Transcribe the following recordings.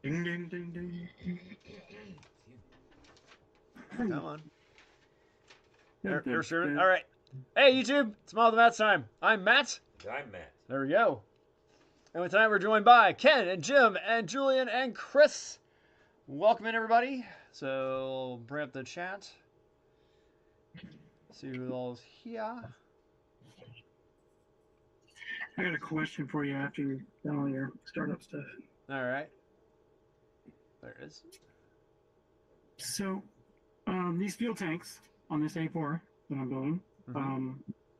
Ding, ding, ding, ding. Come on. Here, Sherman. All right. Hey, YouTube. It's Model the Matt's time. I'm Matt. I'm Matt. There we go. And tonight we're joined by Ken and Jim and Julian and Chris. Welcome in, everybody. So, bring up the chat. See who all's here. I got a question for you after you've done all your startup stuff. All right. There it is. So, these fuel tanks on this A4 that I'm building,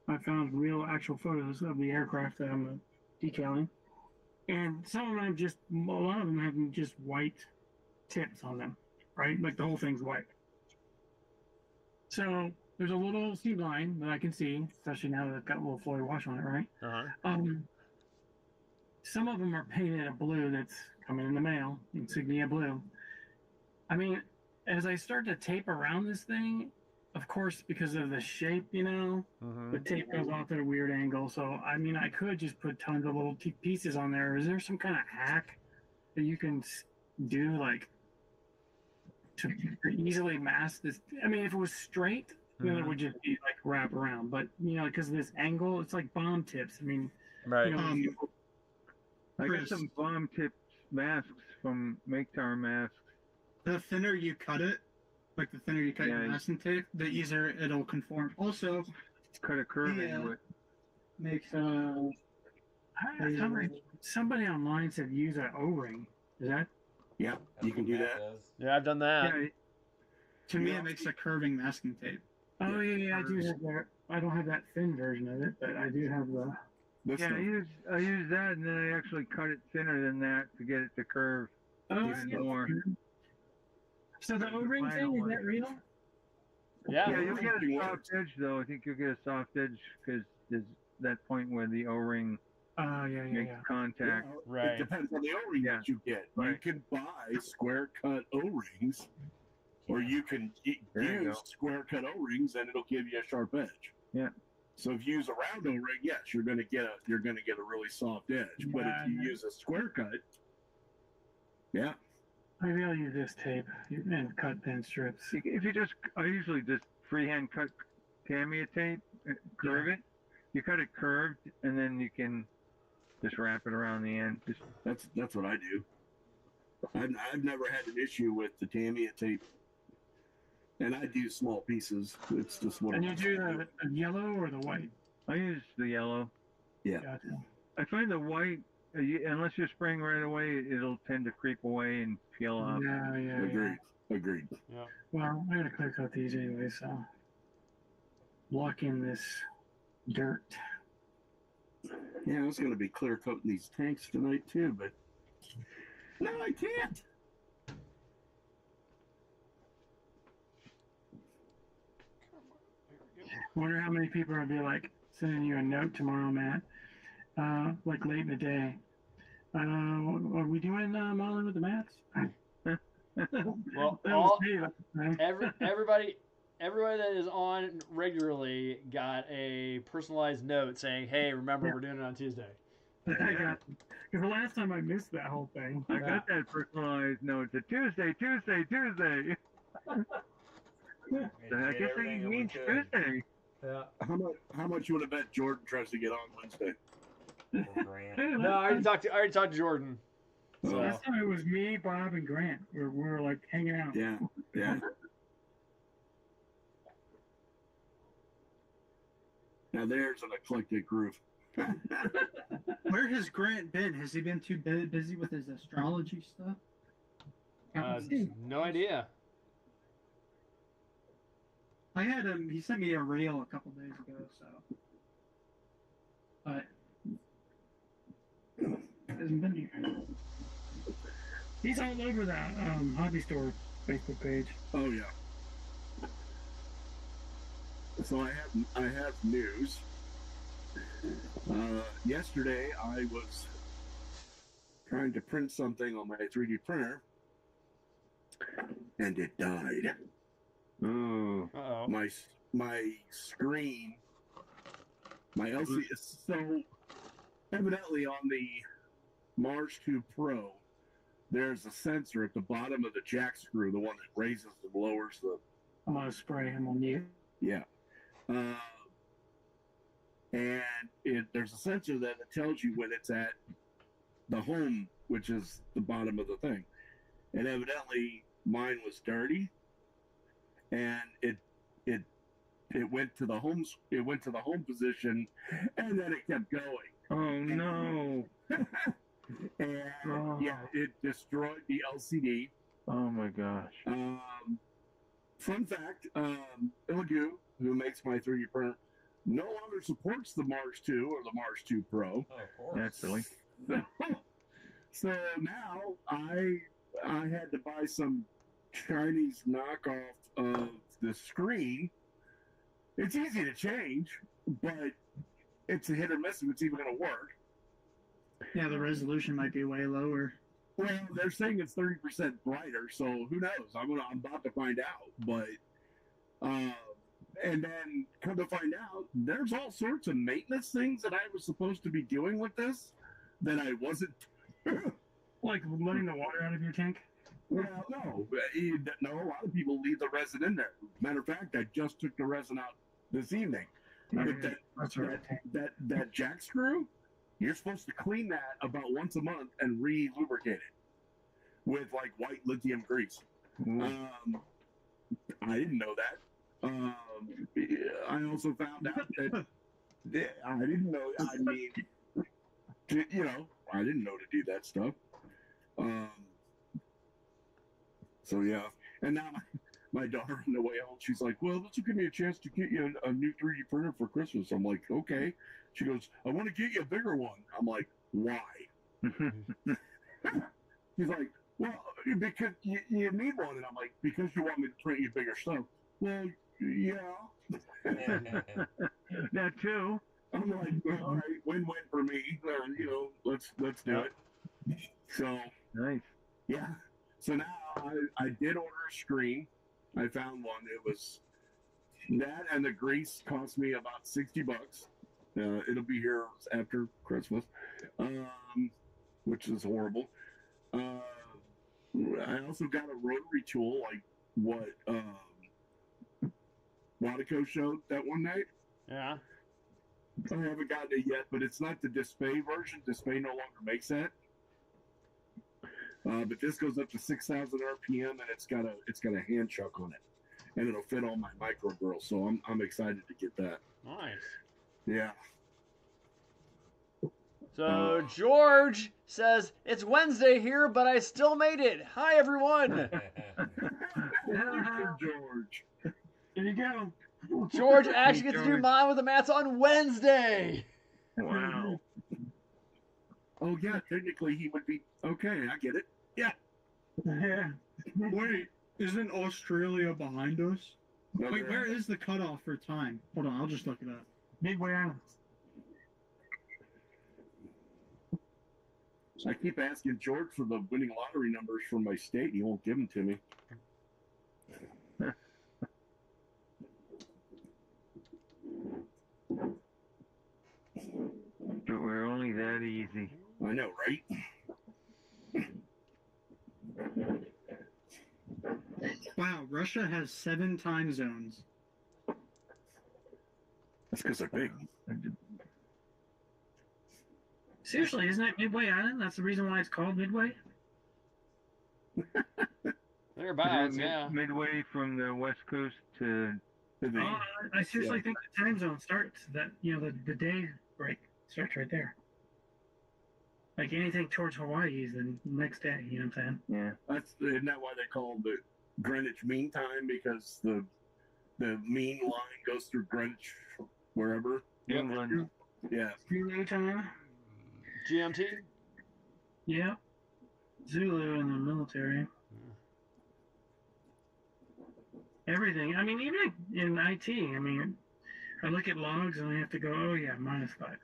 I found real actual photos of the aircraft that I'm decaling. And some of them a lot of them have just white tips on them, right? Like the whole thing's white. So there's a little seam line that I can see, especially now that it's got a little Floyd wash on it, right? Some of them are painted a blue that's coming in the mail, insignia blue. I mean, as I start to tape around this thing, of course, because of the shape, the tape goes off at a weird angle. So, I mean, I could just put tons of little pieces on there. Is there some kind of hack that you can do, like, to easily mask this? I mean, if it was straight, then it would just be, like, wrap around. But, because of this angle, it's like bomb tips. I mean, right. I got some bomb tip masks from Make Tower Masks. The thinner you cut it, like the thinner you cut your masking tape, the easier it'll conform. Also, cut a curve into it. Makes somebody online said use an O-ring. Is that? Yeah, you can do that. Yeah, I've done that. Yeah, to me, it makes a curving masking tape. Oh yeah, I do have that. I don't have that thin version of it, but I do have the. I use that, and then I actually cut it thinner than that to get it to curve even more. So the O-ring thing, is that real? Yeah. Yeah, you'll get a soft edge, though. I think you'll get a soft edge because there's that point where the O-ring makes contact. Well, right. It depends on the O-ring that you get. Right. You can buy square cut O-rings, or you can use square cut O-rings, and it'll give you a sharp edge. Yeah. So if you use a round O-ring, yes, you're gonna get a really soft edge. But if you use a square cut, maybe I'll use this tape and cut thin strips. If I usually just freehand cut Tamiya tape, curve it. You cut it curved, and then you can just wrap it around the end. That's what I do. I've never had an issue with the Tamiya tape, and I do small pieces. It's just what. And you do the yellow or the white? I use the yellow. Yeah. Gotcha. I find the white, unless you're spraying right away, it'll tend to creep away and peel off. Yeah. Agreed. Yeah. Well, I'm gonna clear coat these anyway, so lock in this dirt. Yeah, I was gonna be clear coating these tanks tonight too, but no, I can't. Wonder how many people are gonna be like sending you a note tomorrow, Matt. Like late in the day. Are we doing modeling with the Mats? Well, everybody that is on regularly got a personalized note saying, "Hey, remember we're doing it on Tuesday." I got because the last time I missed that whole thing. I got that personalized note. It's a Tuesday. I guess he means Tuesday. Yeah. How much you want to bet Jordan tries to get on Wednesday? No, I already talked to Jordan. So. Last time it was me, Bob, and Grant. We were like hanging out. Yeah. Now there's an eclectic group. Where has Grant been? Has he been too busy with his astrology stuff? No idea. I had him. He sent me a reel a couple days ago, so. But hasn't been here. He's all over that hobby store Facebook page. Oh yeah. So I have news. Yesterday I was trying to print something on my 3D printer, and it died. Oh. Uh-oh. My screen, my LCD. So evidently on the Mars 2 Pro, there's a sensor at the bottom of the jack screw, the one that raises and lowers the. I'm gonna spray him on you. Yeah. And there's a sensor that tells you when it's at the home, which is the bottom of the thing. And evidently mine was dirty, and it went to the home position, and then it kept going. Oh no! And yeah, it destroyed the LCD. Oh my gosh! Fun fact: Illigu, who makes my 3D printer, no longer supports the Mars 2 or the Mars 2 Pro. Oh, of course. That's silly. So now I had to buy some Chinese knockoff of the screen. It's easy to change, but it's a hit or miss if it's even going to work. Yeah, the resolution might be way lower. Well, they're saying it's 30% brighter, so who knows? I'm about to find out. But and then come to find out, there's all sorts of maintenance things that I was supposed to be doing with this that I wasn't. Like letting the water out of your tank? Well, no. A lot of people leave the resin in there. Matter of fact, I just took the resin out this evening. But that jack screw, you're supposed to clean that about once a month and re-lubricate it with like white lithium grease. I didn't know that. I also found out that I didn't know. I mean, I didn't know to do that stuff. So yeah, and now my daughter on the way home, she's like, "Well, this will give me a chance to get you a new 3D printer for Christmas." I'm like, "Okay." She goes, "I want to get you a bigger one." I'm like, "Why?" She's like, "Well, because you need one," and I'm like, "Because you want me to print you bigger stuff." Well, yeah. That too. I'm like, all right, win-win for me. Let's do it. So Nice. yeah. So now I did order a screen. I found one. It was that, and the grease cost me about $60. It'll be here after Christmas, which is horrible. I also got a rotary tool, like what Wadico showed that one night. Yeah. I haven't gotten it yet, but it's not the Display version. Display no longer makes that. But this goes up to 6,000 RPM, and it's got a hand chuck on it, and it'll fit all my micro grills. So I'm excited to get that. Nice. Yeah. So George says it's Wednesday here, but I still made it. Hi everyone. George. There you go. George actually gets to do mine with the mats on Wednesday. Wow. Oh yeah, technically he would be okay. I get it. Yeah. Yeah. Wait, isn't Australia behind us? No, Wait, where is the cutoff for time? Hold on, I'll just look it up. Midway Island. I keep asking George for the winning lottery numbers from my state. He won't give them to me. But we're only that easy. I know, right? Wow, Russia has 7 time zones. That's because they're big. Seriously, isn't it Midway Island? That's the reason why it's called Midway? Thereabouts, Is it yeah. Midway from the West Coast to Oh, I seriously think the time zone starts that, the day break starts right there. Like anything towards Hawaii is the next day, you know what I'm saying? yeah. Isn't that why they call the Greenwich Mean Time? Because the mean line goes through Greenwich, wherever. England. Yeah. Zulu time? GMT? Yeah. Zulu in the military. Everything. I mean, even in IT, I mean, I look at logs and I have to go, oh yeah, -5.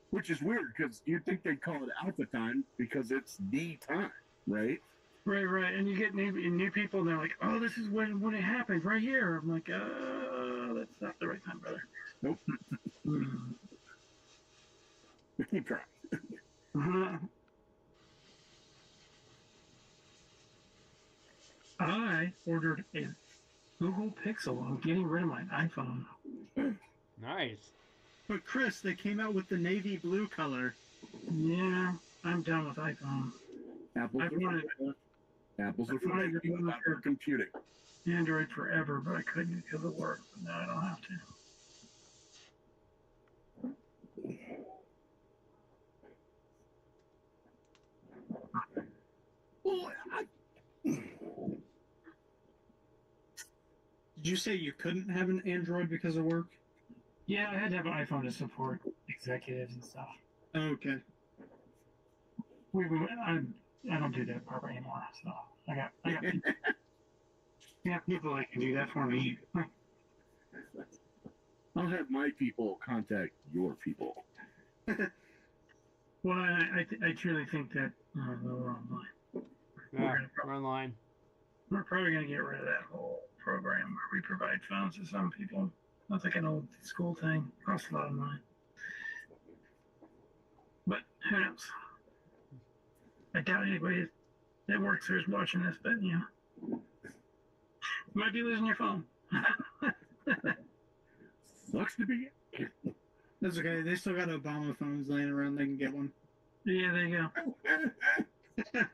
Which is weird because you'd think they'd call it alpha time because it's the time, right? Right. And you get new people and they're like, oh, this is when it happened, right here. I'm like, that's not the right time, brother. Nope. Keep trying. I ordered a Google Pixel. I'm getting rid of my iPhone. Nice. But Chris, they came out with the navy blue color. Yeah, I'm done with iPhone. Apples I've are wanted Apples are I wanted for to making, not for computing. Android forever, but I couldn't because of work. But now I don't have to. Well, Did you say you couldn't have an Android because of work? Yeah, I had to have an iPhone to support executives and stuff. Okay. I don't do that part anymore. So I got people that can do that for me. I'll have my people contact your people. Well, I truly think that we're online. Yeah, we're online. We're probably going to get rid of that whole program where we provide phones to some people. That's like an old school thing. Costs a lot of money. But who knows? I doubt anybody that works here is watching this, but you know. You might be losing your phone. Sucks to be. That's okay. They still got Obama phones laying around. They can get one. Yeah, there you go.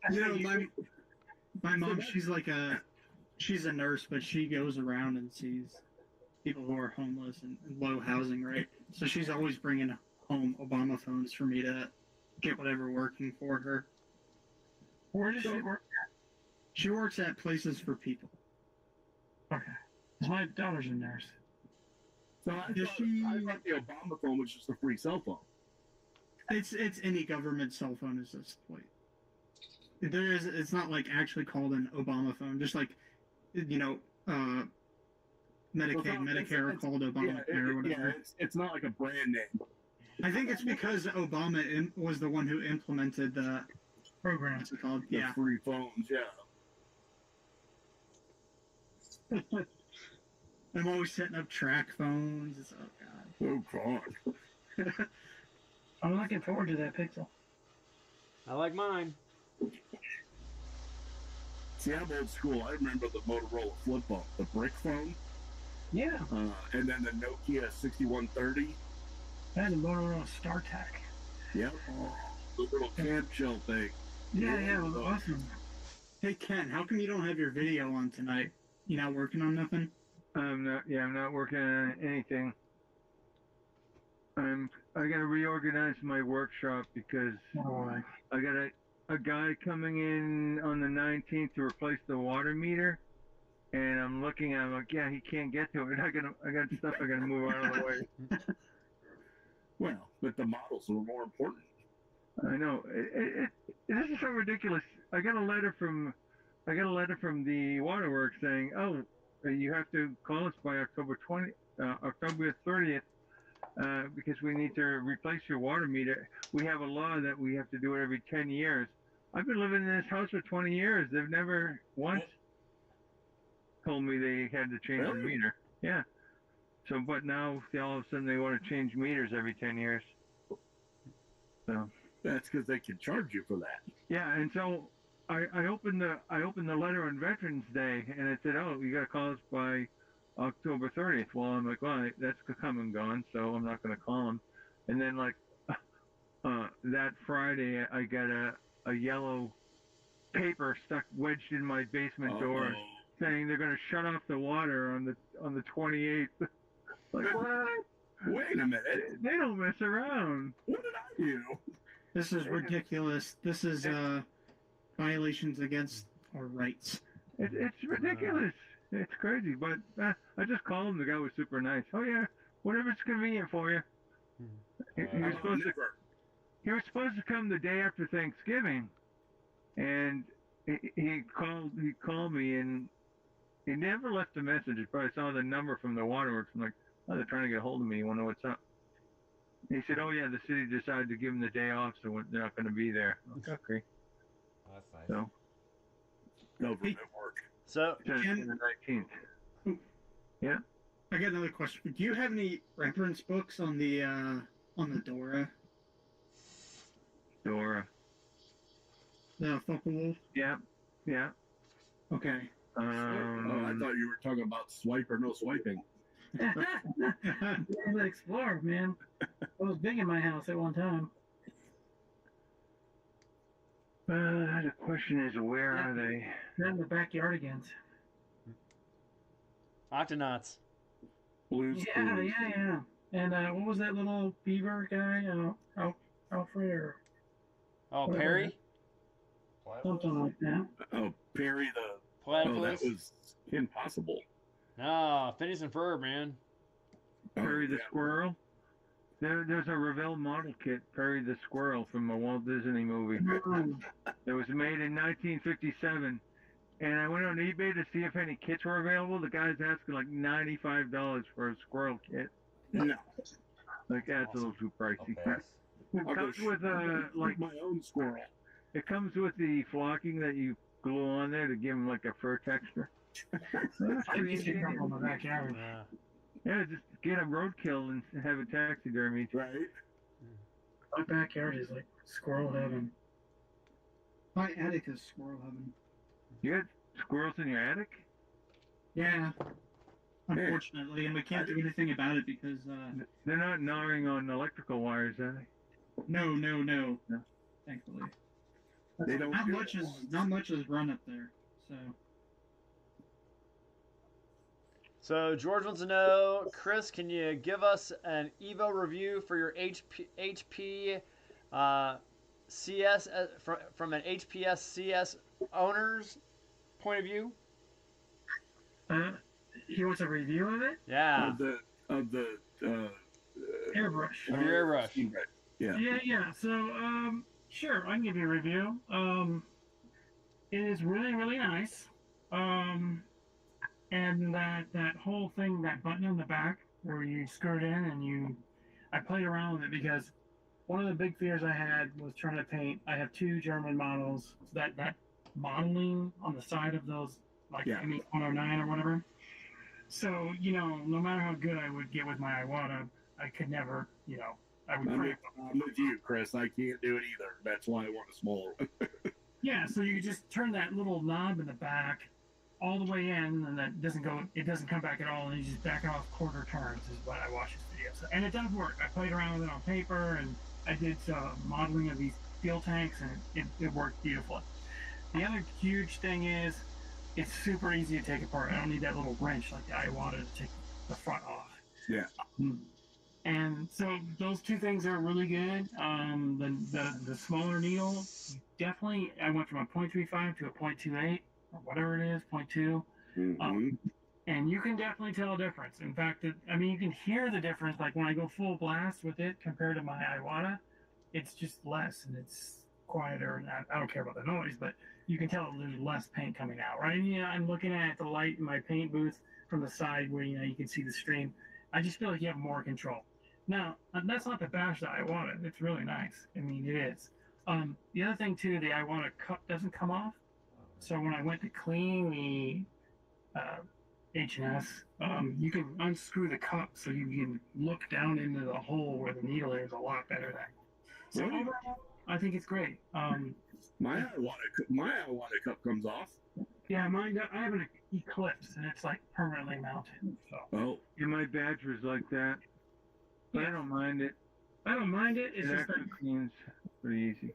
You know, my mom, she's a nurse, but she goes around and sees people who are homeless and low housing, right? So she's always bringing home Obama phones for me to get whatever working for her. Where does she work? She works at Places for People. Okay. My daughter's a nurse. So I thought the Obama phone was just a free cell phone. It's any government cell phone is this point. It's not like actually called an Obama phone, just like, you know, Medicaid, Medicare are called Obamacare or whatever. Yeah, it's not like a brand name. I think it's because Obama was the one who implemented the program. What's it called? The free phones, yeah. I'm always setting up track phones. Oh, God. I'm looking forward to that Pixel. I like mine. See, I'm old school. I remember the Motorola flip phone, the brick phone. Yeah. And then the Nokia 6130. I had a Motorola StarTAC. Yep. The little camshael thing. Yeah, it was awesome. Hey, Ken, how come you don't have your video on tonight? You not working on nothing? I'm not working on anything. I gotta reorganize my workshop because I got a guy coming in on the 19th to replace the water meter, and I'm looking at him like, yeah, he can't get to it. I got stuff I gotta move out of the way. Well, but the models were more important. I know. This is so ridiculous. I got a letter from the waterworks saying, oh, you have to call us by October 30th. Because we need to replace your water meter. We have a law that we have to do it every 10 years. I've been living in this house for 20 years. They've never once told me they had to change the meter. Yeah. So, but now all of a sudden they want to change meters every 10 years. So that's because they can charge you for that. Yeah, and so I opened the letter on Veterans Day, and it said, oh, you got to call us by October 30th. Well, I'm like, well, that's come and gone, so I'm not going to call him. And then, like, that Friday, I got a yellow paper stuck wedged in my basement door saying they're going to shut off the water on the 28th. Like, what? Wait a minute. They don't mess around. What did I do? This is ridiculous. This is violations against our rights. It's ridiculous. It's crazy, but I just called him. The guy was super nice. Oh yeah, whatever's convenient for you. He was supposed to come the day after Thanksgiving, and he called me, and he never left a message. But I saw the number from the waterworks. I'm like, oh, they're trying to get a hold of me. You want to know what's up? And he said, oh yeah, the city decided to give him the day off, so they're not going to be there. Okay. Oh, that's nice. So government work. So the 19th. Yeah. I got another question. Do you have any reference books on the Dora? Dora. The Focke-Wulf? Yeah. Yeah. Okay. Oh, I thought you were talking about swipe or no swiping. The Explorer, man. It was big in my house at one time. The question is, where are they? They're in the backyardigans. Octonauts. Blues Yeah, Clues. yeah. And what was that little beaver guy? Alfred or Oh, whatever. Perry? Something like that. Oh, Perry the. Platypus? Oh, that was impossible. No, Phineas and Ferb, man. Perry the Squirrel. There's a Revell model kit, Perry the Squirrel, from a Walt Disney movie. It was made in 1957. And I went on eBay to see if any kits were available. The guy's asking like $95 for a squirrel kit. No. Like, that's a little too pricey. Okay. It comes with like my own squirrel. It comes with the flocking that you glue on there to give them like a fur texture. I used to come from my backyard. Yeah. Yeah, just get a roadkill and have it taxidermied. Right. My backyard is like squirrel heaven. My attic is squirrel heaven. You got squirrels in your attic? Yeah. Unfortunately, and we can't do anything about it because They're not gnawing on electrical wires, are they? no. No. Thankfully. They don't Not do much it is once. not much is run up there. So So George wants to know, Chris, can you give us an Evo review for your HP CS from an HPS CS owner's point of view? He wants a review of it? Yeah. Of the Airbrush. Of your airbrush. Yeah. Yeah. So, sure, I can give you a review. It is really, really nice. And that whole thing, that button on the back where you screw it in and I played around with it because one of the big fears I had was trying to paint. I have two German models. So that modeling on the side of those, like ME109 or whatever. So, no matter how good I would get with my Iwata, I could never, I would cramp. I'm with you, Chris. I can't do it either. That's why I want a smaller one. Yeah, so you just turn that little knob in the back all the way in, and it doesn't come back at all, and you just back it off quarter turns is what I watch this video. So, and it does work. I played around with it on paper, and I did modeling of these fuel tanks, and it worked beautifully. The other huge thing is it's super easy to take apart. I don't need that little wrench like the Iwata to take the front off. Yeah. And so those two things are really good. The smaller needle, definitely, I went from a 0.35 to a 0.28 or whatever it is, 0.2. Mm-hmm. And you can definitely tell a difference. In fact, you can hear the difference. Like when I go full blast with it compared to my Iwata, it's just less and it's quieter. And I don't care about the noise, but you can tell there's less paint coming out, right? And, I'm looking at the light in my paint booth from the side where, you can see the stream. I just feel like you have more control. Now, that's not to bash the Iwata. It's really nice. I mean, it is. The other thing, too, the Iwata cup doesn't come off. So when I went to clean the H&S, you can unscrew the cup so you can look down into the hole where the needle is a lot better then. So overall, I think it's great. My Iwata cup comes off. Yeah, mine. I have an Eclipse, and it's like permanently mounted. So. Oh. Yeah, my Badger's like that. But I don't mind it. I don't mind it. It's It just actually cleans pretty easy.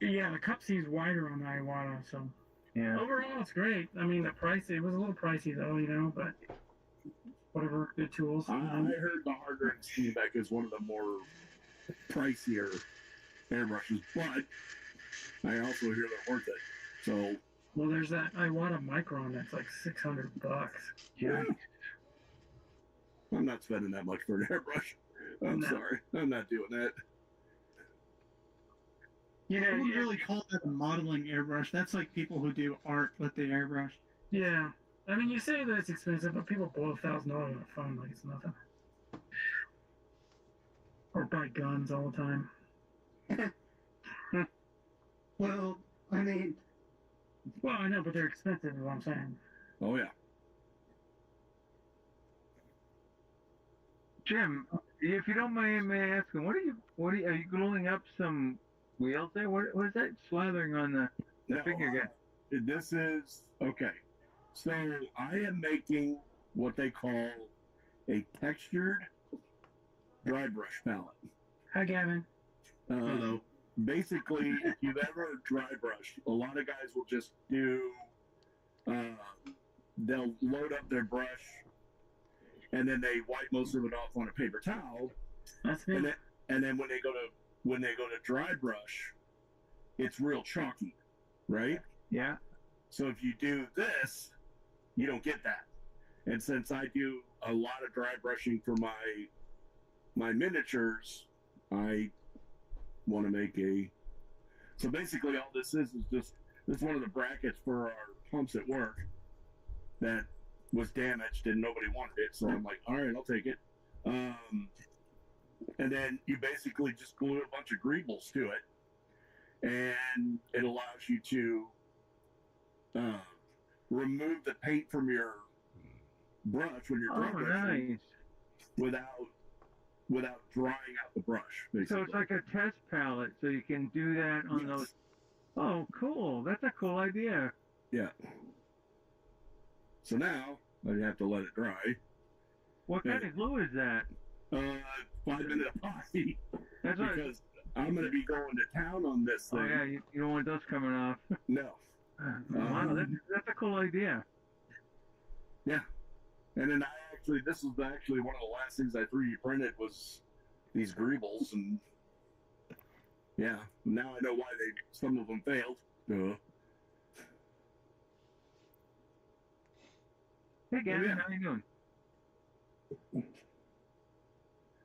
yeah, the cup seems wider on the Iwata, so Yeah. overall it's great. I mean, the price, it was a little pricey though, but whatever, good tools. I heard the harder and Steenbeck is one of the more pricier airbrushes, but I also hear they're worth it. So. Well, there's that Iwata Micron that's like $600. Yeah. I'm not spending that much for an airbrush. I'm sorry. I'm not doing that. I wouldn't really call that a modeling airbrush. That's like people who do art with the airbrush. Yeah. I mean, you say that it's expensive, but people blow $1,000 on a phone like it's nothing. Or buy guns all the time. Well, I mean, Well, I know, but they're expensive is what I'm saying. Oh yeah. Jim, if you don't mind me asking, are you gluing up some wheels there? What is that slathering on the figure guy? this is okay. So I am making what they call a textured dry brush palette. Hi, Gavin. Hello. Basically, if you've ever dry brushed, a lot of guys will just do. They'll load up their brush, and then they wipe most of it off on a paper towel. That's me. And then when they go to dry brush, it's real chalky, right? Yeah. So if you do this, you don't get that. And since I do a lot of dry brushing for my miniatures, I want to make a. So basically, all this is just one of the brackets for our pumps at work that was damaged and nobody wanted it. So I'm like, all right, I'll take it. And then you basically just glue a bunch of greebles to it, and it allows you to remove the paint from your brush when you're dry brushing Nice. without drying out the brush. Basically. So it's like a test palette, so you can do that on those. Oh, cool. That's a cool idea. Yeah. So now I have to let it dry. What kind of glue is that? 5-minute epoxy. That's what. Because I'm going to be going to town on this thing. Oh yeah, you don't want those coming off. No. Wow, that's a cool idea. Yeah. And then this was actually one of the last things I 3D printed was these greebles, and yeah, now I know why some of them failed. Hey Gavin, yeah. how you doing?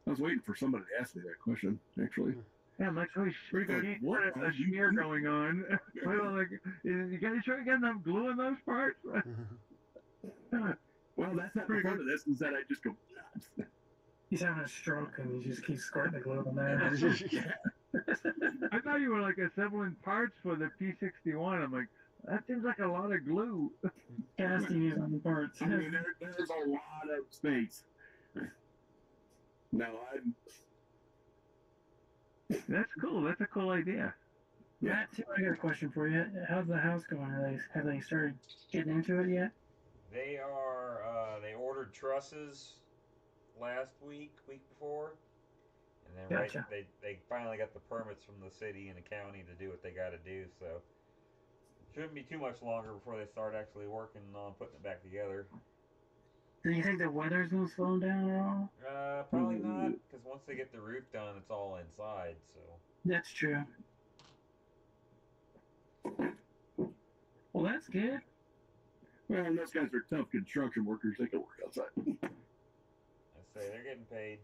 I was waiting for somebody to ask me that question, actually. Yeah, Mike's always Pretty good. What a are you smear doing? going on. Well, like, you guys sure you got enough glue in those parts? Well, that's not the fun of this, is that I just go nuts. He's having a stroke and he just keeps squirting the glue on there. I thought you were like assembling parts for the P61. I'm like, that seems like a lot of glue. Casting is on the parts. I mean, there's a lot of space. No, That's cool. That's a cool idea. Matt, too, I got a question for you. How's the house going? Have they started getting into it yet? They are. They ordered trusses last week before, and then Gotcha. they finally got the permits from the city and the county to do what they got to do. So shouldn't be too much longer before they start actually working on putting it back together. Do you think the weather's gonna slow them down at all? Probably not, because once they get the roof done, it's all inside. So That's true. Well, that's good. well, and those guys are tough construction workers. They can work outside. I say they're getting paid.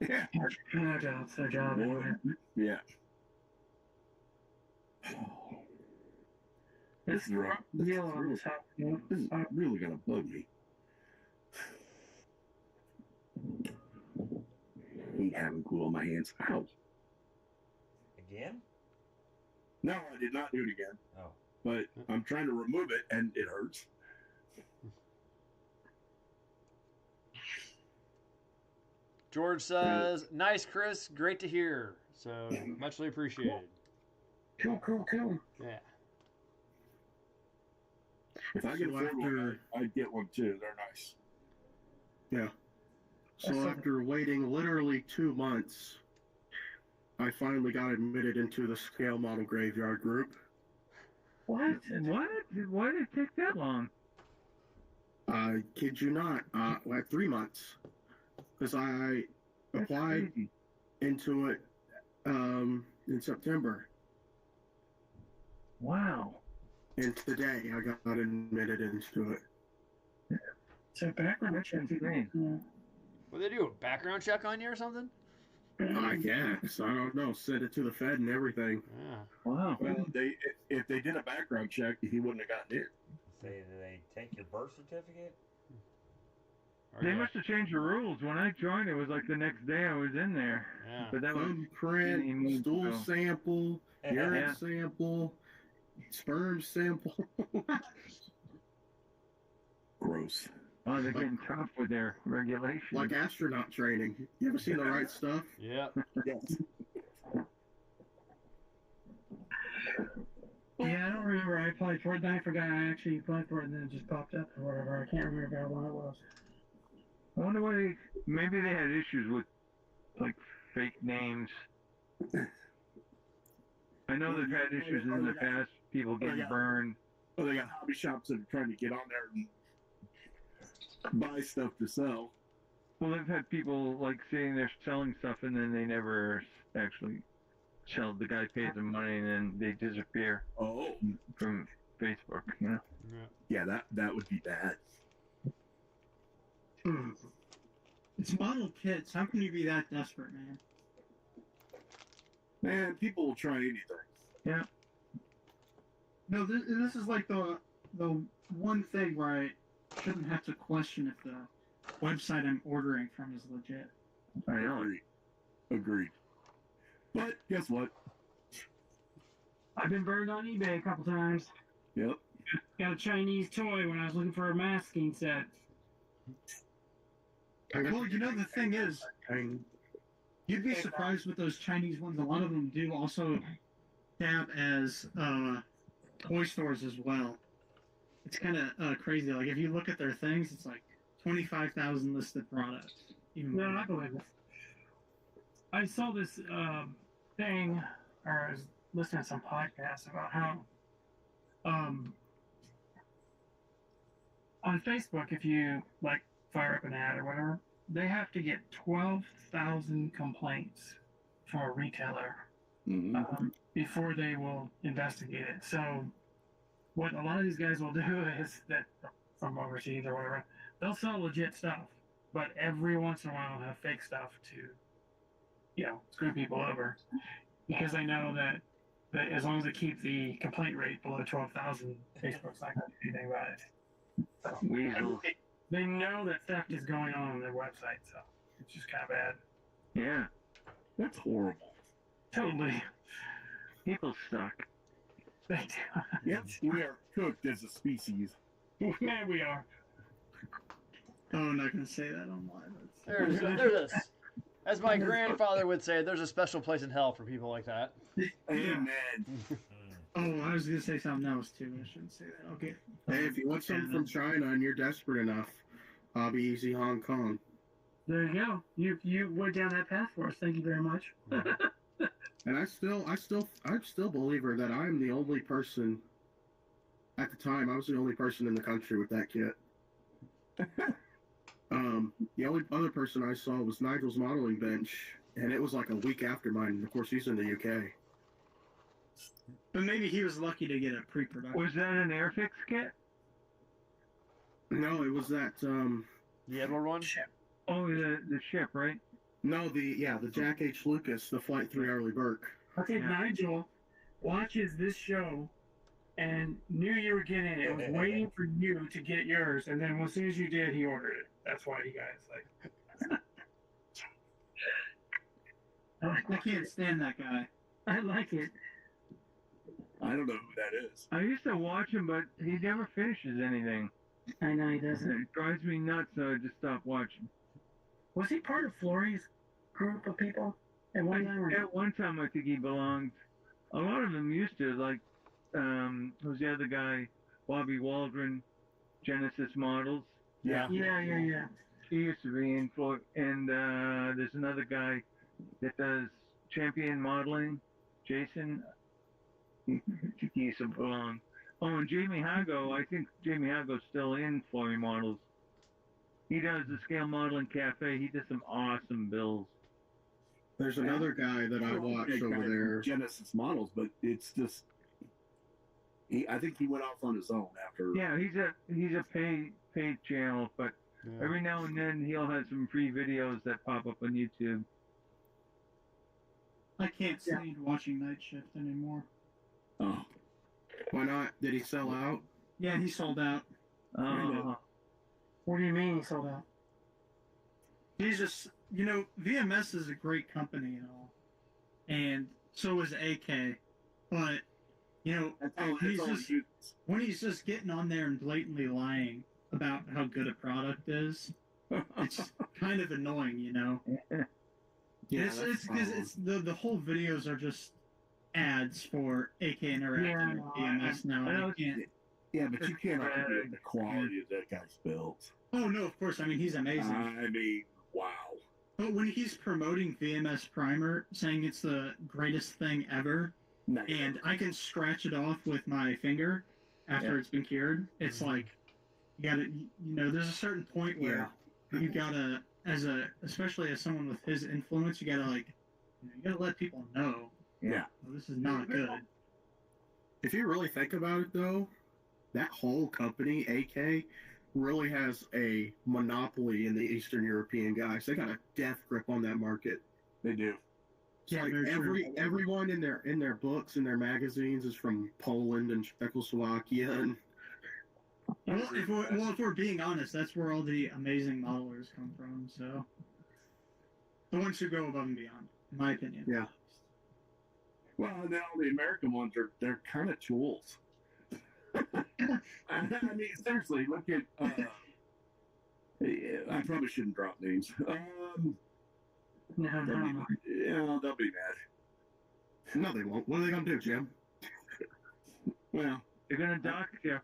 Yeah. Their job's their job. Anyway. Yeah. This is really- real on this house. This is really gonna bug me. Hate having glue on my hands. Ow. Again? No, I did not do it again. Oh. But I'm trying to remove it, and it hurts. George says, "Nice, Chris. Great to hear. So muchly appreciated." Cool. Yeah. If I could So afford after- one, I'd get one too. They're nice. Yeah. So after waiting literally 2 months, I finally got admitted into the scale model graveyard group. What? What? Why did it take that long? I kid you not, like 3 months, because I That's applied crazy. into it in September, Wow. and today I got admitted into it. So background check. insane. Yeah. Will they do a background check on you or something? I guess, I don't know, sent it to the Fed and everything. Yeah. Wow. Well, if they did a background check, he wouldn't have gotten in. Say, do they take your birth certificate? Or They yeah. must have changed the rules. When I joined, it was like the next day I was in there. Yeah. But that was Thumbprint, stool sample, urine Yeah. sample, sperm sample. Gross. oh, they're getting tough with their regulations. Like astronaut training. You ever seen The Right Stuff? Yep. Yes. Yeah, I don't remember. I applied for it, and I forgot I actually applied for it, and then it just popped up or whatever. I can't remember how long it was. I wonder why maybe they had issues with like fake names. I know they've had issues in the past, people getting burned. Oh, they got hobby shops that are trying to get on there and buy stuff to sell. Well, they've had people like saying they're selling stuff and then they never actually sell. The guy pays them money and then they disappear. Oh, from Facebook, you know. Yeah, that would be bad. It's model kits. How can you be that desperate, man? Man, people will try anything. Yeah. No, this is like the one thing where I shouldn't have to question if the website I'm ordering from is legit. I know. Agreed. But guess what? I've been burned on eBay a couple times. Yep. Got a Chinese toy when I was looking for a masking set. Well, you know, the thing is, you'd be surprised with those Chinese ones. A lot of them do also tab as toy stores as well. It's kind of crazy. Like, if you look at their things, it's like 25,000 listed products. No, I believe it. I saw this thing, or I was listening to some podcast about how on Facebook, if you like fire up an ad or whatever, they have to get 12,000 complaints from a retailer before they will investigate it. So what a lot of these guys will do is that from overseas or whatever, they'll sell legit stuff, but every once in a while have fake stuff to, you know, screw people over, because they know that as long as they keep the complaint rate below 12,000, Facebook's not going to do anything about it. So, they know that theft is going on their website, so it's just kind of bad. Yeah. That's horrible. Totally. People suck. They do. Yep, we are cooked as a species. Yeah, we are. Oh, I'm not going to say that online. There's a, as my grandfather would say, there's a special place in hell for people like that. Amen. Oh, I was going to say something else, too. I shouldn't say that. Okay. Hey, if you want something from China and you're desperate enough, I'll be easy Hong Kong. There you go. You went down that path for us. Thank you very much. And I'm still believer that I'm the only person. At the time, I was the only person in the country with that kit. The only other person I saw was Nigel's modeling bench, and it was like a week after mine. Of course, he's in the UK. But maybe he was lucky to get a pre-production. Was that an Airfix kit? No, it was that. The Edward one. Oh, the ship, right? No, the Jack H. Lucas, the Flight 3 Arleigh Burke. Okay, Yeah. Nigel watches this show and knew you were getting it. Was waiting for you to get yours, and then as soon as you did, he ordered it. That's why you guys like. I can't stand that guy. I like it. I don't know who that is. I used to watch him, but he never finishes anything. I know he doesn't. It drives me nuts, so I just stopped watching. Was he part of Florey's group of people at one time? Or... At one time, I think he belonged. A lot of them used to, like, who's the other guy? Bobby Waldron, Genesis Models. Yeah. Yeah. He used to be in Florida. And there's another guy that does Champion Modeling, Jason. He used to belong. Oh, and Jamie Hago. I think Jamie Hago's still in Florey Models. He does the Scale Modeling Cafe. He does some awesome bills. There's another guy that I watch over there. Genesis Models, but it's just. I think he went off on his own after. Yeah, he's a paid channel, but every now and then he'll have some free videos that pop up on YouTube. I can't stand watching Night Shift anymore. Oh. Why not? Did he sell out? Yeah, he sold out. What do you mean he sold out? He's just, VMS is a great company and all, and so is AK. But when he's just getting on there and blatantly lying about how good a product is, it's kind of annoying, Yeah, it's because the whole videos are just ads for AK Interactive EMS now. They can't. Yeah, but you can't argue with the quality that guy's built. Oh no, of course. I mean, he's amazing. I mean, wow. But when he's promoting VMS Primer, saying it's the greatest thing ever, and I can scratch it off with my finger after it's been cured, it's like you gotta, there's a certain point where you gotta, especially as someone with his influence, you gotta you gotta let people know. Yeah, well, this is not good. If you really think about it, though, that whole company, AK, really has a monopoly in the Eastern European guys. They got a death grip on that market. They do. It's like everyone in their books and their magazines is from Poland and Czechoslovakia. And if we're being honest, that's where all the amazing modelers come from. So the ones who go above and beyond, in my opinion. Yeah. Well, now the American ones they're kind of tools. I mean, seriously, look at. I probably shouldn't drop names. No. They'll be mad. No, they won't. What are they gonna do, Jim? Well, They're gonna dock you.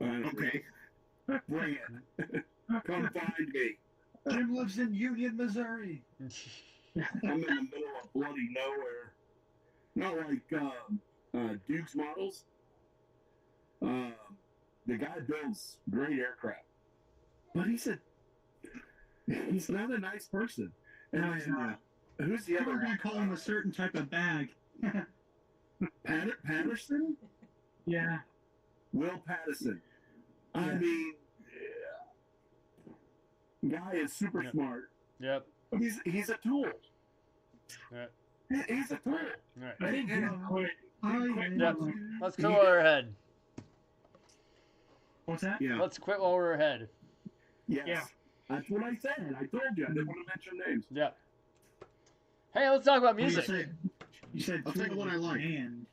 Okay. Bring it. Come find me. Jim lives in Union, Missouri. I'm in the middle of bloody nowhere. Not like Duke's models. The guy builds great aircraft, but he's not a nice person. And who's the People other? are gonna call him a certain type of bag. Patterson? Yeah. Will Patterson. I mean, guy is super smart. Yep. But he's a tool. Yep. He's a tool. Right. I think Yep. Let's quit while we're ahead. What's that? Yeah. Let's quit while we're ahead. Yes. Yeah. That's what I said. I told you. I didn't want to mention names. Yep. Hey, let's talk about You music. said I'll tell you what I like. And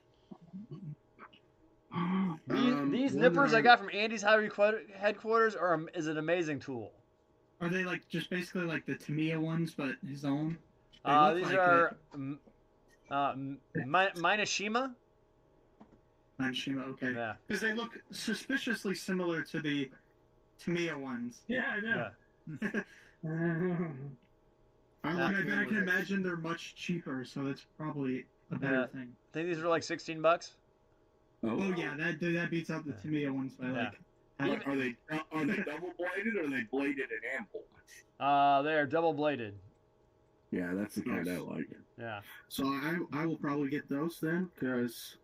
These nippers I got from Andy's Highway headquarters is an amazing tool. are they just basically like the Tamiya ones, but his own? These are Minashima. Manshima, okay. Yeah. Because they look suspiciously similar to the Tamiya ones. Yeah, I know. I can imagine they're much cheaper, so that's probably a better thing. I think these are like $16. Oh yeah, that beats out the Tamiya ones by like. Are they double bladed or are they bladed and anvil? They are double bladed. Yeah, that's the kind I like. Yeah. So I will probably get those then, because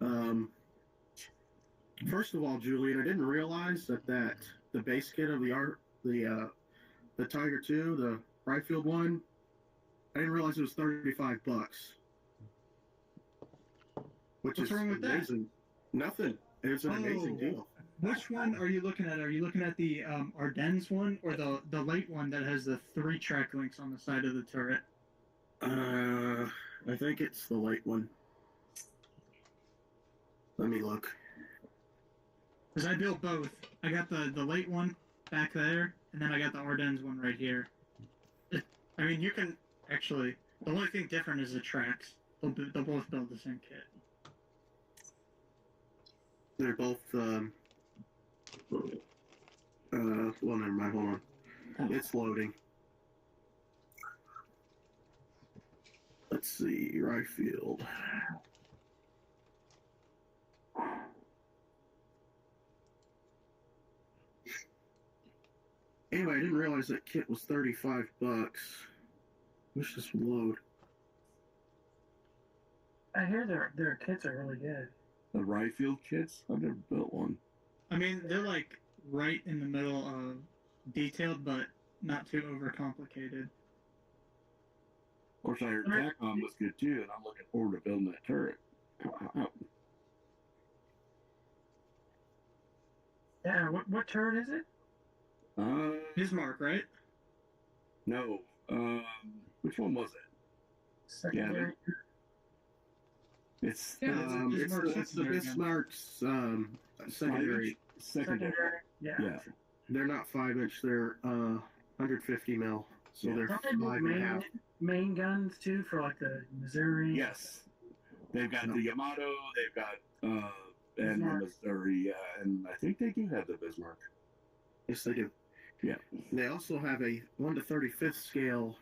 first of all, Julian, I didn't realize that the base kit of the Tiger 2, the Riffield one, I didn't realize it was $35. Which What's is wrong with that? amazing. Nothing. It's an amazing deal. Which one are you looking at? Are you looking at the Ardennes one or the late one that has the 3 track links on the side of the turret? I think it's the late one. Let me look. Because I built both. I got the late one back there, and then I got the Ardennes one right here. I mean, you can actually. The only thing different is the tracks. They'll both build the same kit. They're both. Well, never mind. Hold on. It's loading. Let's see. Riffield. Anyway, I didn't realize that kit was $35. Wish this would load. I hear their kits are really good. The Riffield kits? I've never built one. I mean, they're like right in the middle of detailed, but not too overcomplicated. Of course, I heard TACOM was good too, and I'm looking forward to building that turret. Yeah, what turret is it? Bismarck, right? No. Which one was it? Secondary. It's the Bismarck's secondary. Secondary. Yeah. They're not 5-inch. They're 150 mil. So they're Don't they make 5.5. main guns too for like the Missouri? Yes. They've got the Yamato, they've got and the Missouri, and I think they do have the Bismarck. Yes, they do. Yeah. They also have a 1/35 scale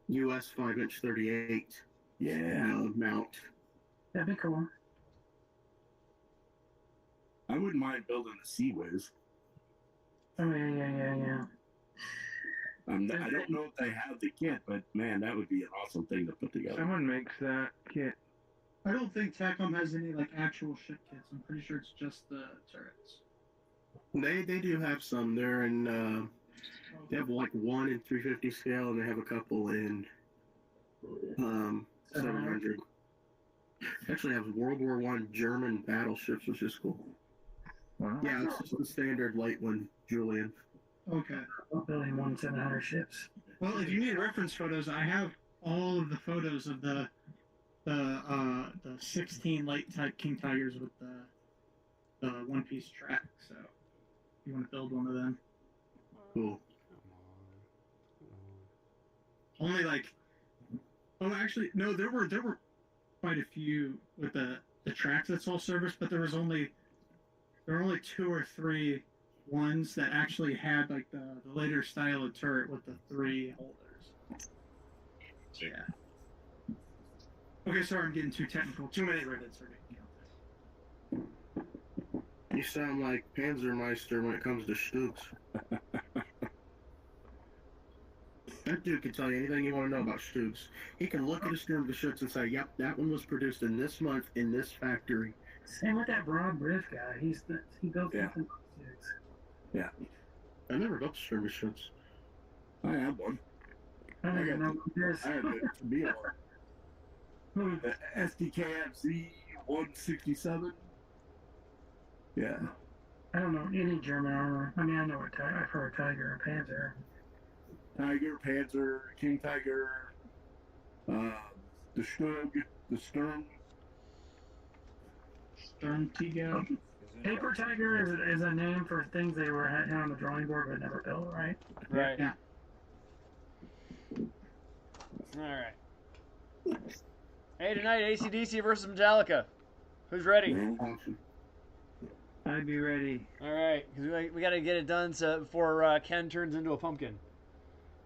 US 5-inch 38 mount. That'd be cool. I wouldn't mind building a Seaways. Oh yeah. I don't know if they have the kit, but man, that would be an awesome thing to put together. Someone makes that kit. I don't think Tacom has any like actual ship kits. I'm pretty sure it's just the turrets. They do have some. They're in they have like one in 350 scale, and they have a couple in 700. Actually, have World War I German battleships, which is cool. Wow. Yeah, it's just the standard light one, Julian. Okay. Building 1 700 ships. Well, if you need reference photos, I have all of the photos of the 16 light type King Tigers with the one-piece track. So, if you want to build one of them, Cool. only like, oh, actually, no, there were quite a few with the tracks that's all service, but there were only 2 or 3 ones that actually had like the later style of turret with the 3 holders. So, yeah. Okay, sorry, I'm getting too technical. Too many Reddits are getting counted. You sound like Panzermeister when it comes to Stugs. That dude can tell you anything you want to know about Stugs. He can look at a steer of the ships and say, "Yep, that one was produced in this month in this factory." Same with that Broad Riff guy. He built something. Yeah. I never built skirmish ships. I have one. I don't even know what this. I have it to be on. The SDKFZ 167. Yeah. I don't know any German armor. I mean, I know I've heard Tiger and Panzer. Tiger, Panzer, King Tiger, the Stug, the Stern. Stern T-Go. Paper Tiger is a name for things they were had on the drawing board but never built, right? Right. Yeah. All right. Hey, tonight AC/DC versus Metallica. Who's ready? Awesome. I'd be ready. All right, because we got to get it done before Ken turns into a pumpkin.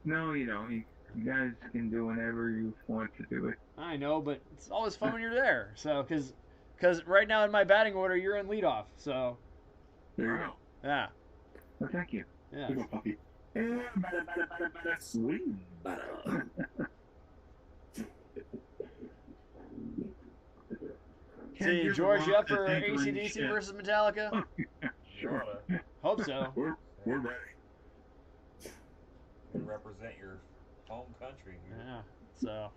No, you don't. You guys can do whenever you want to do it. I know, but it's always fun when you're there. So, because right now in my batting order, you're in leadoff. So, There you go. yeah. Well, thank you. Yeah. Good one, puppy. Swing. Ken, See, here's George, a you rock up for that's anchoring AC/DC ship. versus Metallica? Sure. Hope so. We're ready. You represent your home country. Yeah. So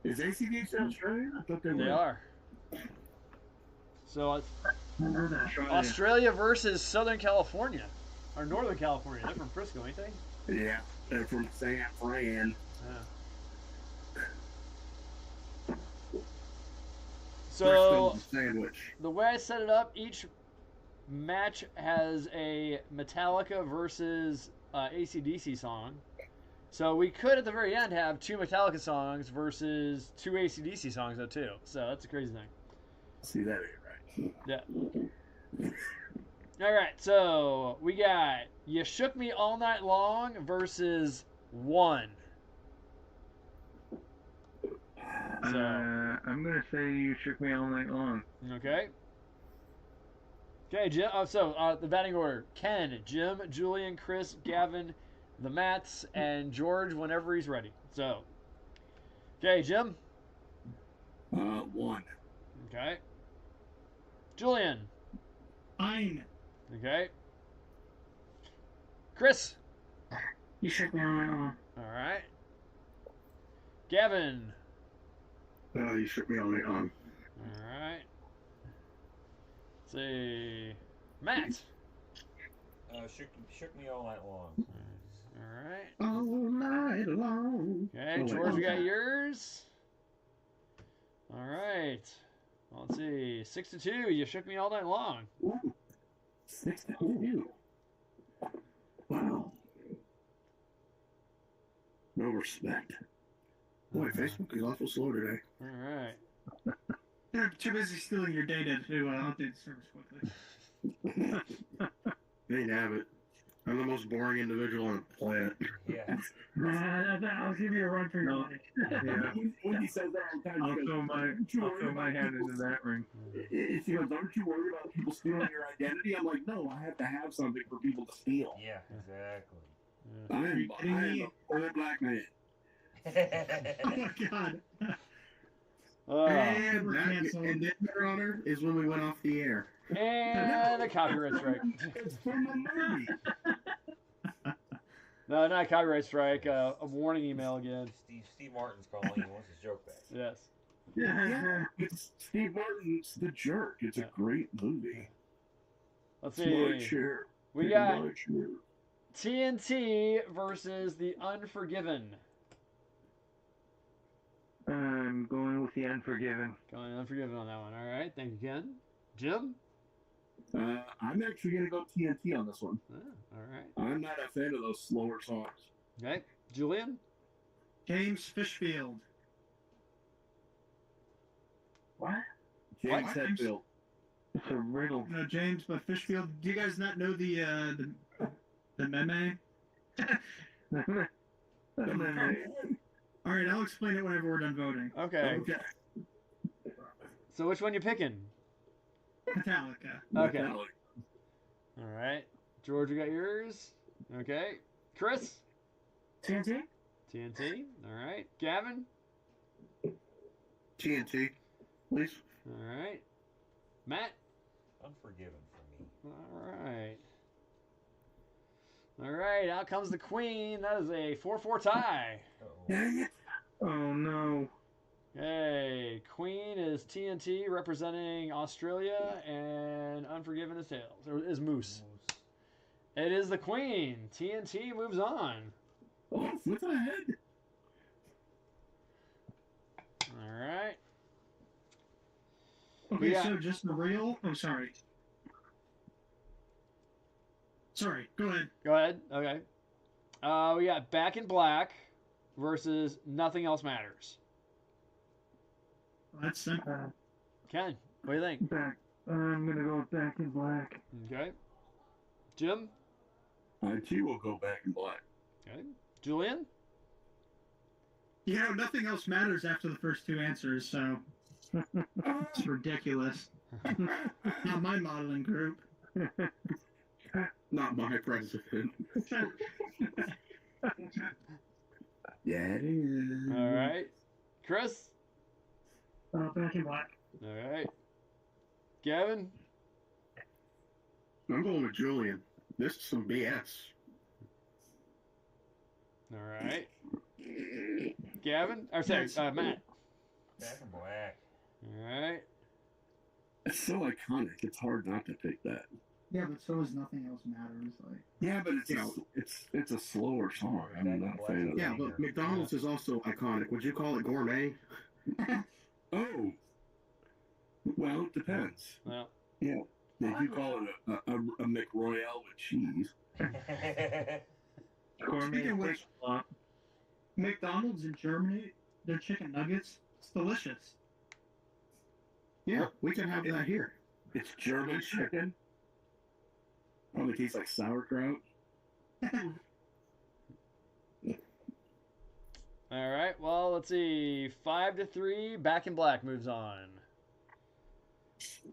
Is ACDC Australian? I thought they were. they are. So I know that. Australia versus Southern California, or Northern California. They're from Frisco, ain't they? Yeah, they're from San Fran. Yeah. First So one's a sandwich. the way I set it up, each match has a Metallica versus AC/DC song. So we could at the very end have 2 Metallica songs versus 2 AC/DC songs though too. So that's a crazy thing. See, that ain't right. Yeah. All right, so we got "You Shook Me All Night Long" versus "One." So I'm gonna say you shook me all night long. okay. Okay, Jim. The batting order: Ken, Jim, Julian, Chris, Gavin, the Mats, and George whenever he's ready. So, okay, Jim. 1. Okay. Julian. Ein. Okay. Chris. You shook me all night long. All right. Gavin. You shook me all night long. All right. Let's see. Matt. Shook me all night long. All right. All night long. Okay, Oh, George, we got okay. yours. All right. Well, let's see. 6-2. You shook me all night long. Ooh. 6-2. Wow. No respect. Boy, Facebook is awful slow today. All right. They're too busy stealing your data to update the service quickly. They have it. I'm the most boring individual on the planet. Yeah. I'll give you a run for your money. Yeah. When he says that all the time, I'll he goes, throw my hand into that ring. He goes, aren't you worried about people stealing your identity? I'm like, no, I have to have something for people to steal. Yeah, exactly. I am a old black man. Oh my god. And, we're that, canceled. and then, Your Honor, is when we went off the air. And a copyright strike. It's from the movie. No, not a copyright strike. A warning email again. Steve Martin's calling. He wants his joke back. Yes. Yeah, it's Steve Martin's The Jerk. It's a great movie. Let's My see. chair. We Take got my chair. TNT versus The Unforgiven. I'm going with the Unforgiven. Going Unforgiven on that one. All right. Thank you, Ken. Jim? I'm actually going to go TNT on this one. All right. I'm not a fan of those slower songs. Okay. Julian? James Fishfield. What? James What? Hetfield. It's a riddle. No, James, but Fishfield. Do you guys not know the meme? All right, I'll explain it whenever we're done voting. Okay. Okay. So which one you picking? Metallica. Okay. Metallica. All right. George, you got yours? Okay. Chris? TNT? TNT. All right. Gavin? TNT, please. All right. Matt? Unforgiven for me. All right. All right. Out comes the Queen. That is a 4-4 tie. Uh-oh. Oh no. Hey, Queen is TNT representing Australia, and Unforgiven is Tails, or is Moose. It is the Queen. TNT moves on. Oh, flip ahead. All right. Okay, Yeah. so just the real. Oh, sorry. Sorry. Go ahead. Go ahead. Okay. We got Back in Black versus Nothing Else Matters. Well, that's simple. Ken, what do you think? Back. I'm gonna go with Back in Black. Okay. Jim? I too will go Back in Black. Okay. Julian? You know, nothing else matters after the first two answers, so it's ridiculous. Not my modeling group. Not my president. Yeah, it is. All right. Chris? Back in Black. All right. Gavin? I'm going with Julian. This is some BS. All right. Gavin? Or sorry, Matt. Back in Black. All right. It's so iconic. It's hard not to pick that. Yeah, but so is nothing else matters. Like, Yeah, but Yeah. it's a slower song. I'm not a fan of Yeah, that. but McDonald's is also iconic. Would you call it gourmet? Oh. Well, it depends. Well, Yeah. If you call it a McRoyale with cheese. speaking of which, McDonald's in Germany, their chicken nuggets, it's delicious. Yeah, we can have that here. It's German chicken. Probably tastes like sauerkraut. all right. Well, let's see. 5-3. Back in Black moves on.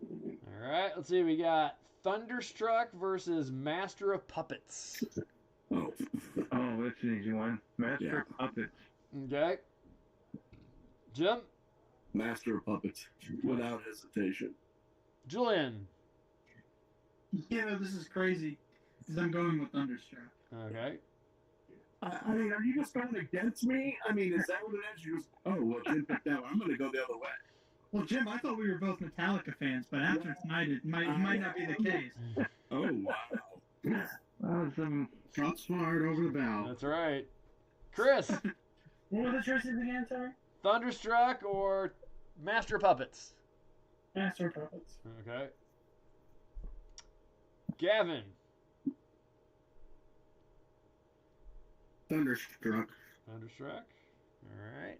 All right. Let's see. We got Thunderstruck versus Master of Puppets. Oh. Oh, that's an easy one. Master of Puppets. Okay. Jim? Master of Puppets. Without hesitation. Julian? You know, this is crazy, because I'm going with Thunderstruck. Okay. I mean, are you just going against me? I mean, is that what it is? You just, oh, well, Jim picked that one. I'm going to go the other way. Well, Jim, I thought we were both Metallica fans, but after tonight, it might not be the case. Oh, wow. Awesome. Shots fired over the bow. That's right. Chris? What were the choices again, sorry? Thunderstruck or Master of Puppets? Master of Puppets. Okay. Gavin? Thunderstruck. Thunderstruck. All right.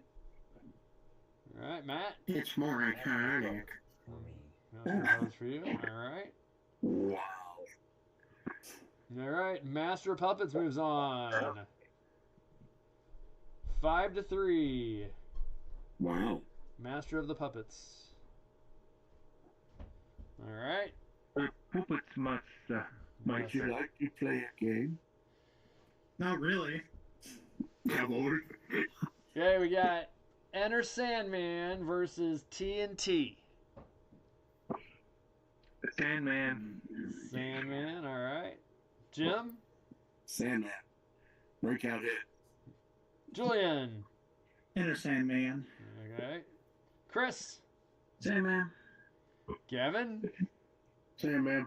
All right, Matt. It's more iconic. For me. No votes for you. All right. Wow. All right. Master of Puppets moves on. 5-3. Wow. Master of the Puppets. All right. Puppets must. Would you like to play a game? Not really. Yeah, Lord. Okay, we got Enter Sandman versus TNT. Sandman. Sandman, all right. Jim? Sandman. Breakout hit. Julian? Enter Sandman. Okay. Chris? Sandman. Gavin? Sandman.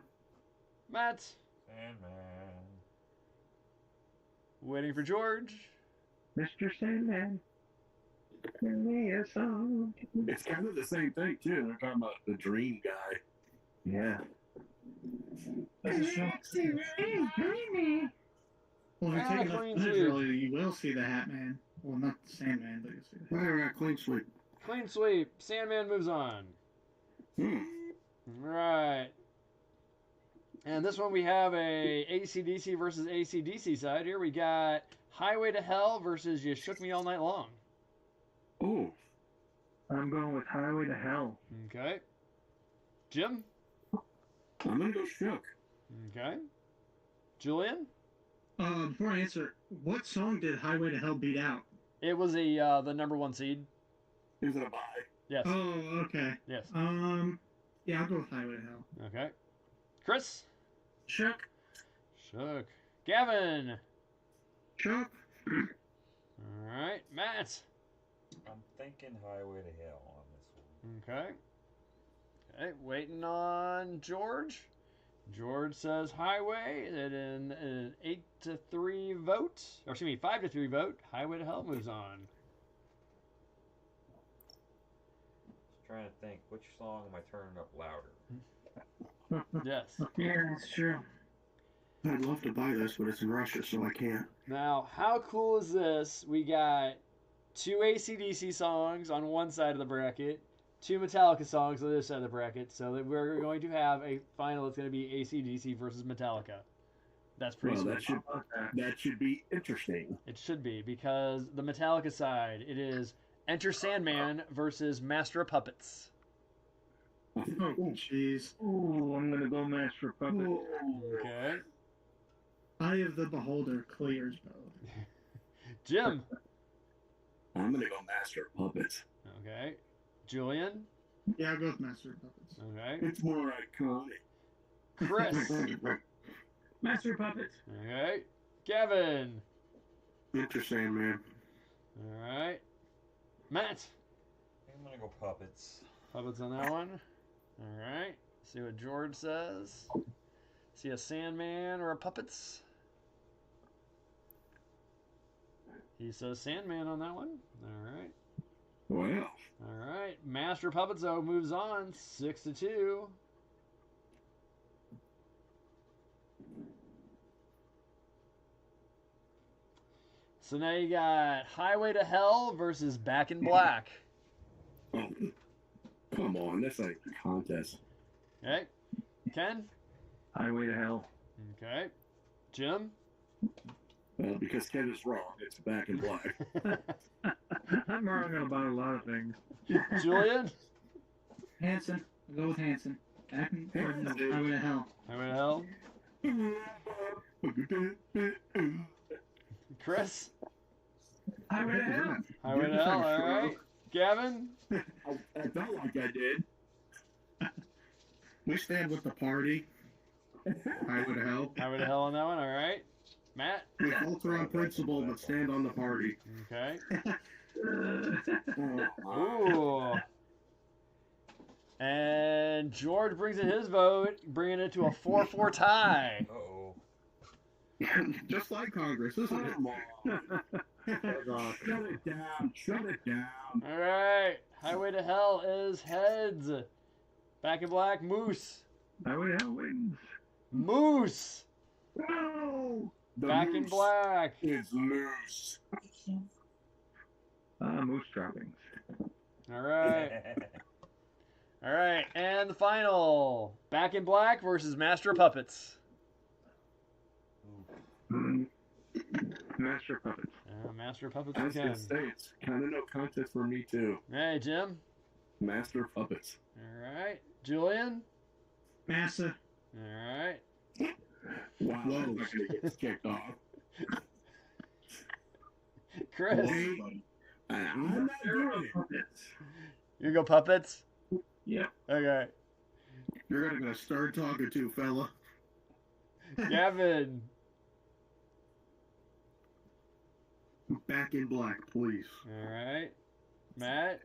Matt? Sandman. Waiting for George? Mr. Sandman. Sing me a song. It's kind of the same thing, too. They're talking about the dream guy. Yeah. Well, if you take enough clean footage sweep. earlier, you will see the Hat Man. Well, not the Sandman, but you'll see the Hat All right, clean sweep. Clean sweep. Sandman moves on. Hmm. Right. And this one we have a AC/DC versus AC/DC side. Here we got Highway to Hell versus You Shook Me All Night Long. Oh. I'm going with Highway to Hell. Okay. Jim? I'm going to go shook. Okay. Julian? Before I answer, what song did Highway to Hell beat out? It was the #1 seed. Is it a buy? Yes. Oh, okay. Yes. Yeah, I'll go with Highway to Hell. Okay. Chris? Shook. Shook. Gavin? Chuck? All right. Matt? I'm thinking Highway to Hell on this one. Okay. Okay, waiting on George. George says Highway, and in an 8-3 vote, or excuse me, 5-3 vote, Highway to Hell moves on. Just trying to think, which song am I turning up louder? Yes. Yeah, that's true. I'd love to buy this, but it's in Russia, so I can't. Now, how cool is this? We got 2 AC/DC songs on one side of the bracket, 2 Metallica songs on the other side of the bracket, so that we're going to have a final that's going to be AC/DC versus Metallica. That's pretty Well, sweet. that should be interesting. It should be, because the Metallica side, it is Enter Sandman versus Master of Puppets. Oh, jeez. Ooh, I'm gonna go Master of Puppets. Okay. Eye of the Beholder clears both. Jim. I'm going to go Master of Puppets. Okay. Julian. Yeah, I'll go with Master of Puppets. Okay. It's more iconic. Chris. Master of Puppets. Okay. Gavin. Enter Sandman. All right. Matt. I'm gonna go Puppets. Puppets on that one. All right. See what George says. See a Sandman or a Puppets? He says Sandman on that one. All right. Wow. All right. Master Puppets, though, moves on 6-2. So now you got Highway to Hell versus Back in Black. Oh, come on. That's like a contest. Okay. Ken? Highway to Hell. Okay. Jim? Well, because Ken is wrong. It's Back in Black. I'm wrong about a lot of things. Julian? Hanson. I'll go with Hanson. Back in Highway to Hell. Highway to Hell. Chris? Highway to Hell. Highway to Hell, alright. Gavin? I felt like I did. We stand with the party. Highway to Hell. Highway to Hell on that one, alright. Matt? We falter on principle, but stand on the party. Okay. Oh, Ooh. And George brings in his vote, bringing it to a 4-4 tie. Uh-oh. Just like Congress, isn't it? come on. Shut it down. Shut it down. Alright. Highway to Hell is heads. Back in Black, Moose. Highway to Hell wins. Moose! No! The Back in moose Black. is loose. Moose droppings. All right. All right, and the final, Back in Black versus Master of Puppets. Master Puppets. Master of Puppets I was again. gonna say it's kind of no contest for me too. Hey, Jim. Master of Puppets. All right, Julian. Massa. All right. Wow, that's not gonna get kicked off. Chris. I'm not doing it. You go puppets? Yeah. Okay. You're gonna start talking to, fella. Gavin. Back in Black, please. All right. Matt.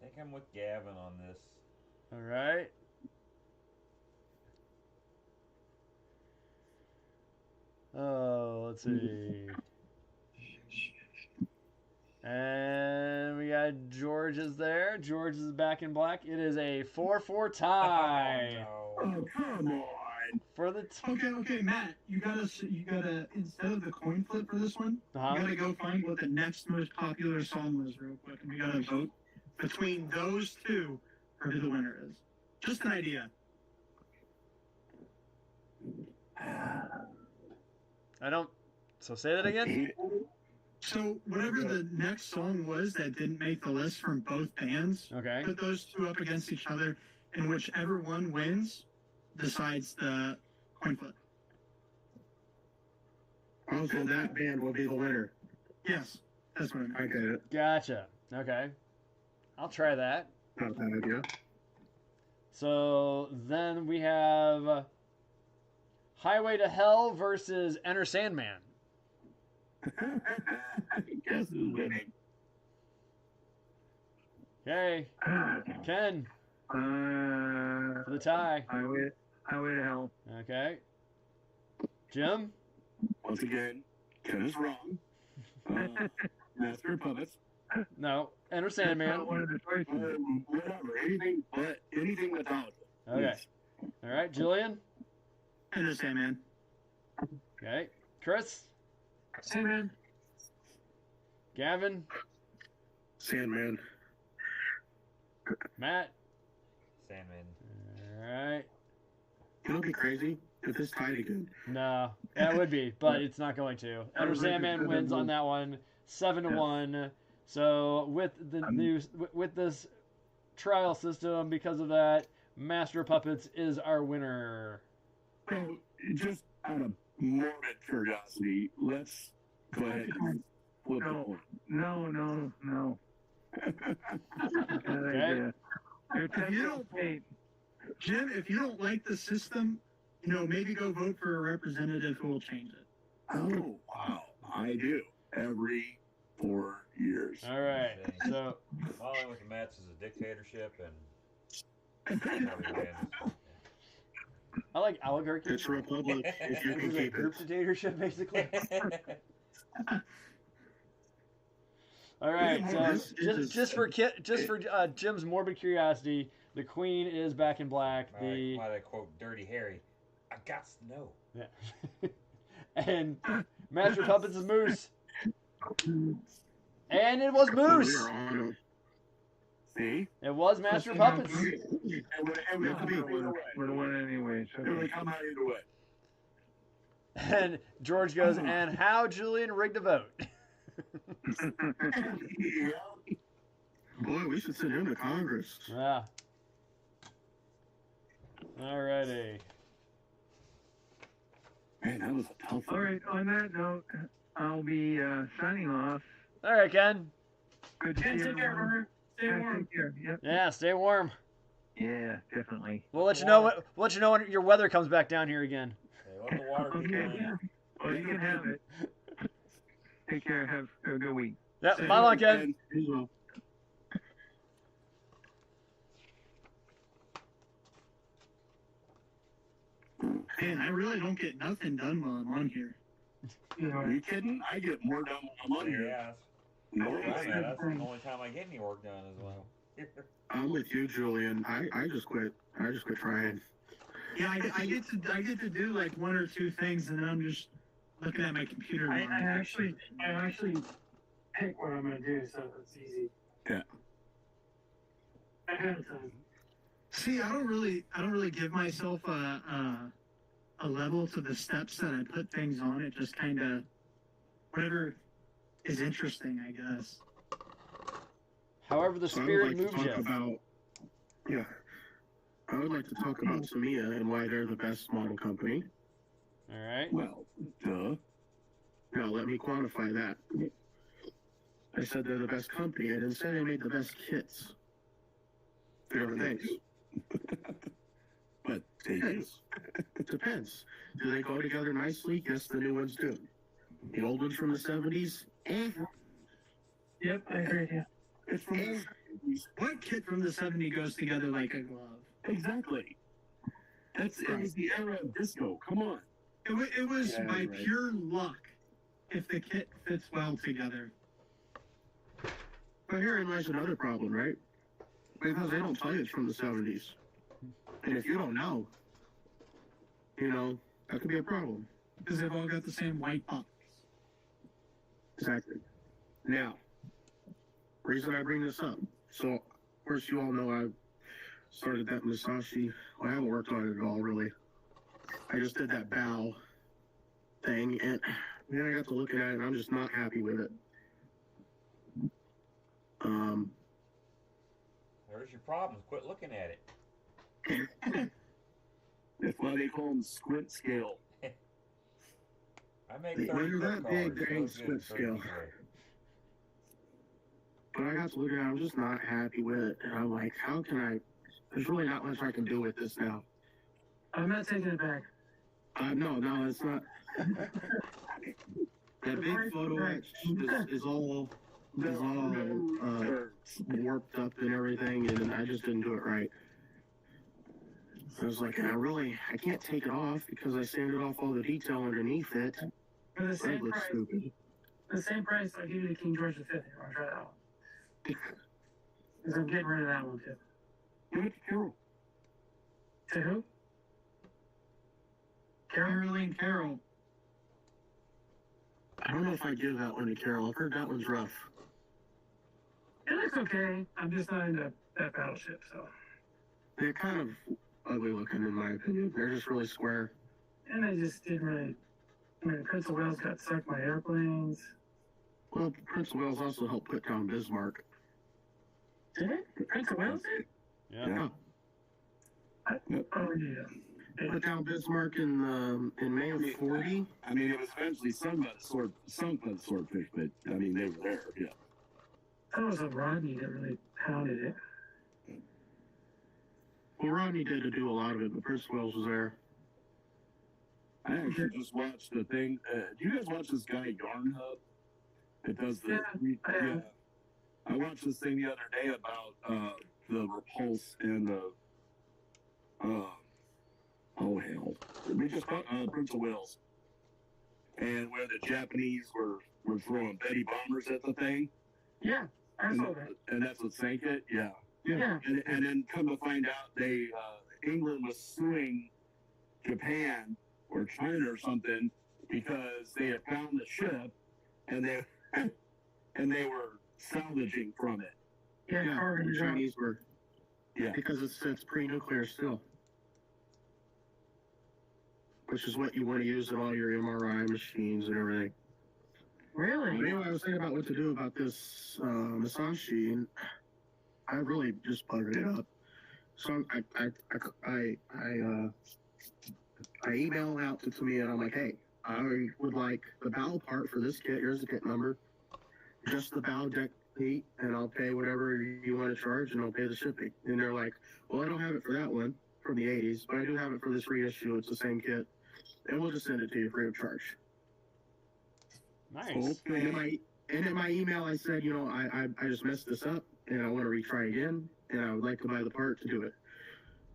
I think I'm with Gavin on this. All right. Oh, let's see. And we got George is there. George is Back in Black. It is a 4-4 tie Oh, no. Oh, come on. for the Okay, Matt. You gotta instead of the coin flip for this one, you gotta go find what the next most popular song was real quick, and we gotta vote between those two for who the winner is. Just an idea. I don't. So say that again. So whatever the next song was that didn't make the list from both bands, Okay. put those two up against each other, and whichever one wins decides the coin flip. Also, that band will be the winner. Yes, that's what I meant. I get it. Gotcha. Okay. I'll try that. Not a bad idea. So then we have Highway to Hell versus Enter Sandman. Guess who's winning? Okay. Ken for the tie. Highway to Hell. Okay. Jim? Once again, Ken is wrong. Master of Puppets. No. Enter Sandman. One of the choices. Whatever. Anything without it. Okay. All right. Julian? Enter Sandman. Okay. Chris? Sandman. Gavin? Sandman. Matt? Sandman. All right. It'll be crazy if this tied again. No, that would be, but it's not going to. Enter Sandman wins on that one, 7-1. So with the with this trial system, because of that, Master of Puppets is our winner. So, just out of morbid curiosity, let's go ahead and flip the coin. No. Okay. If you don't, Jim, if you don't like the system, maybe go vote for a representative who will change it. Oh, wow. I do. Every 4 years. All right. So All I with the Mets is a dictatorship and I like oligarchy. It's a republic if you This can is a keep group it. dictatorship, basically. All right. So just for Jim's morbid curiosity, the Queen is Back in Black. why they quote Dirty Harry. I got to know. Yeah. And Master of Puppets is Moose. And it was Moose. We're on See? It was Master of Puppets. It would come out either way. Would have won anyway. So It would come out either way. And George goes, and how Julian rigged a vote. Yeah. Boy, we should send him to Congress. Yeah. Alrighty. Man, that was a tough All one. right. On that note, I'll be signing off. All right, Ken. Good to Ken, see take care, everyone. brother. Stay Yeah, warm. take care. Yep. Yeah, stay warm. Yeah, definitely. We'll let you know when your weather comes back down here again. Hey, let the water be Okay. clean. Well, you can have it. Take care. Have a good week. Yep, bye long, Ken. And- Man, I really don't get nothing done while I'm on here. Are you kidding? I get more done when I'm on here. Yeah, No, that's the only time I get any work done as well. I'm with you, Julian. I just quit. I just quit trying. Yeah, I get to do like one or two things, and then I'm just looking at my computer. I actually pick what I'm gonna do, so it's easy. ahead of time. See, I don't really give myself a level to the steps that I put things on. It just kind of whatever is interesting, I guess. However, the So spirit I would like moves to talk you. about, yeah, I would like to talk about Tamiya and why they're the best model company. All right. Well, duh. Now, let me quantify that. I said they're the best company. I didn't say they made the best kits. Different things. But thank you. It depends. Do they go together nicely? Yes, the new ones do. The old ones from the 70s? Yep, I agree with you. It's from the 70s. What kit from the '70s goes together like a glove? Exactly. It was the era of disco. Come on. It was Yeah, by right. pure luck if the kit fits well together. But herein lies another problem, right? Because they don't tell you it's from the 70s. And if you don't know, that could be a problem. Because they've all got the same white box. Exactly. Now, reason I bring this up. So, of course, you all know I started that Musashi. Well, I haven't worked on it at all, really. I just did that bow thing, and then I got to looking at it, and I'm just not happy with it. There's your problems. Quit looking at it. That's why they call them squint scale. I make When 30 you're credit that big, cards. there ain't So good, split scale. 30. But I got to look at it, I'm just not happy with it. And I'm like, how can I? There's really not much I can do with this now. I'm not taking it back. No, it's not. That big photo etch is all warped up and everything, and I just didn't do it right. I was like, I can't take it off because I sanded off all the detail underneath it. For the That same looks price, stupid. the same price I give you the King George V. You want to try that one? Because I'm getting rid of that one too. Give it to Carol. To who? Caroline Carroll. I don't know if I give that one to Carol. I've heard that one's rough. It looks okay. I'm just not into that battleship, so. They're kind of ugly looking, in my opinion. They're just really square. And I just didn't really. I mean, Prince of Wales got sunk by airplanes. Well, Prince of Wales also helped put down Bismarck. Did it? Prince of Wales did? Yeah. Oh, yeah. Put down Bismarck in May of '40. I mean, it was eventually sunk by the swordfish, but I mean, they were there. Yeah. I thought it was a Rodney that really pounded it. Well, Rodney did do a lot of it, but Prince of Wales was there. I actually just watched the thing. Do you guys watch this guy Yarn Hub? It does the Yeah. I watched this thing the other day about the Repulse and the oh hell, we just Prince of Wales, and where the Japanese were throwing Betty bombers at the thing. Yeah, I saw that. And that's what sank it. Yeah. Yeah. And then come to find out, England was suing Japan or China or something because they had found the ship and they were salvaging from it. Yeah, The yeah. Chinese were. Yeah. Because it's pre-nuclear still. Which is what you want to use in all your MRI machines and everything. Really? But anyway, I was thinking about what to do about this Musashi, and I really just buttered it up. So I email out to me, and I'm like, hey, I would like the bow part for this kit. Here's the kit number. Just the bow deck plate, and I'll pay whatever you want to charge, and I'll pay the shipping. And they're like, well, I don't have it for that one from the 80s, but I do have it for this reissue. It's the same kit, and we'll just send it to you free of charge. Nice. And in my email, I said, I just messed this up, and I want to retry again, and I would like to buy the part to do it.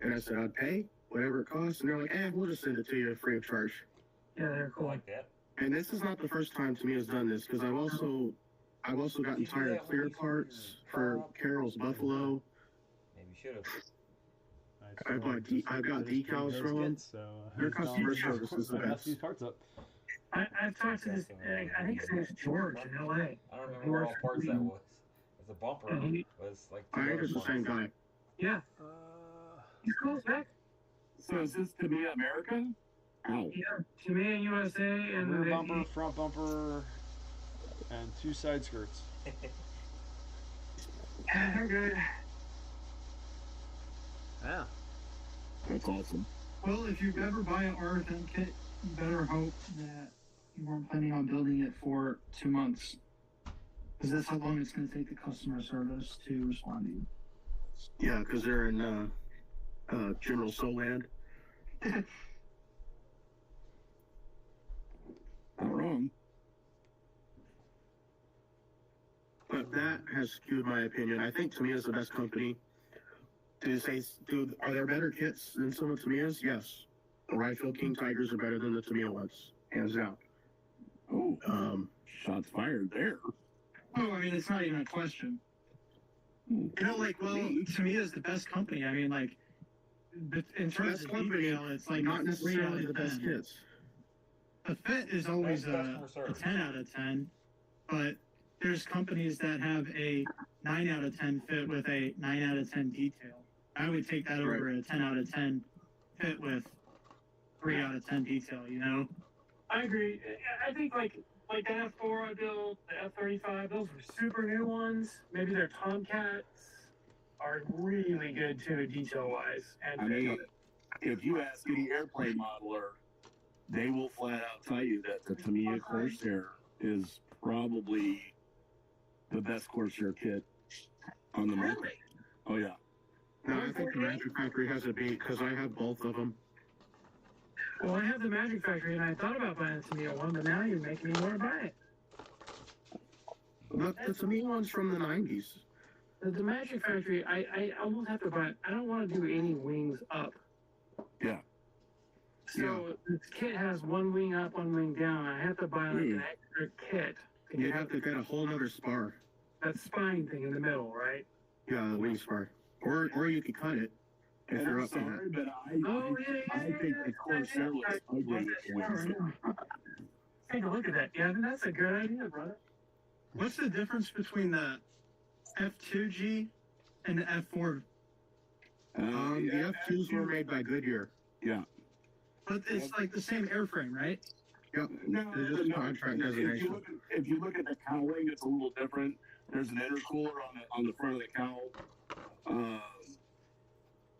And I said, I'd pay whatever it costs, and they're like, we'll just send it to you free of charge. Yeah, they're I cool. like that. And this is not the first time Tamiya has done this, because I've also gotten tired of clear parts for Carol's Buffalo. Maybe you should have. I've got decals from them. So, Their customer service is the I messed best. these parts up. I've talked to this, I think his name's George in L.A. I don't remember what all parts that was. It's a bumper. And he- Was like I think it's the same guy. Yeah. He's cool, Zach. So is this to be America? Ow. Yeah. Tamiya USA and rear bumper, front bumper, and 2 side skirts. They're good. Yeah. That's awesome. Well, if you ever buy an RFM kit, you better hope that you weren't planning on building it for 2 months. Because that's how long it's going to take the customer service to respond to you. Yeah, because they're in General Soland. Not wrong. But that has skewed my opinion. I think Tamiya's the best company. Are there better kits than some of Tamiya's? Yes. The Rifle King Tigers are better than the Tamiya ones, hands down. Oh, shots fired there. Oh, I mean, it's not even a question. You know, like, well, Tamiya is the best company. I mean, like, in terms of detail, it's like not necessarily the best kits. The fit is always a 10 out of 10, but there's companies that have a 9 out of 10 fit with a 9 out of 10 detail. I would take that over a 10 out of 10 fit with 3 out of 10 detail, you know? I agree. I think like the F4 I built, the F35, those were super new ones. Maybe their Tomcats are really good too, detail-wise. And I mean, if you ask any airplane modeler, they will flat out tell you that the Tamiya Corsair is probably the best Corsair kit on the market. Really? Oh yeah. No, I think the Magic Factory has a beat because I have both of them. Well, I have the Magic Factory, and I thought about buying the Tamiya one, but now you're making me want to buy it. But the Tamiya one's from the 90s. The Magic Factory, I almost have to buy it. I don't want to do any wings up. Yeah. So this kit has one wing up, one wing down. I have to buy like an extra kit. You'd have to get a whole other spar. That spine thing in the middle, right? Yeah, the wing spar. Or you could cut it if And you're I'm up to it. sorry, but I think the Corsair looks ugly with wings. Take a look at that. Yeah, that's a good idea, brother. What's the difference between the F2G and the F4? The F2s were made by Goodyear. Yeah. But it's like the same airframe, right? Yep. No, They're just contract designation. If you look at the cowling, it's a little different. There's an intercooler on the front of the cowl,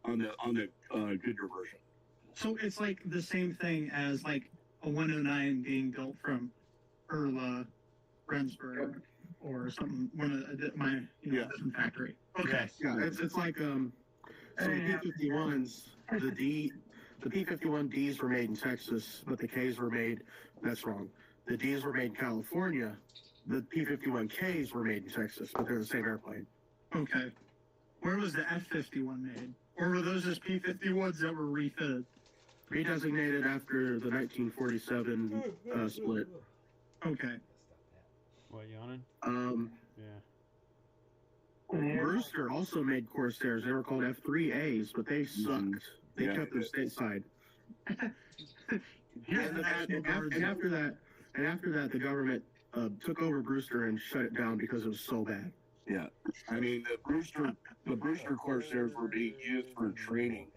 on the Goodyear version. So it's like the same thing as like a 109 being built from Erla, Rendsburg, or something. One of my different factory. Okay. Yeah, it's like so the P-51s, the P-51Ds were made in Texas, but the Ks were made. That's wrong. The Ds were made in California. The P-51Ks were made in Texas, but they're the same airplane. Okay. Where was the F-51 made? Or were those just P-51s that were refitted? Redesignated after the 1947 split. Okay. What, yawning? Yeah. Brewster also made Corsairs. They were called F3As, but they sucked. They kept them stateside. And after that, the government took over Brewster and shut it down because it was so bad. Yeah, I mean the Brewster Corsairs were being used for training.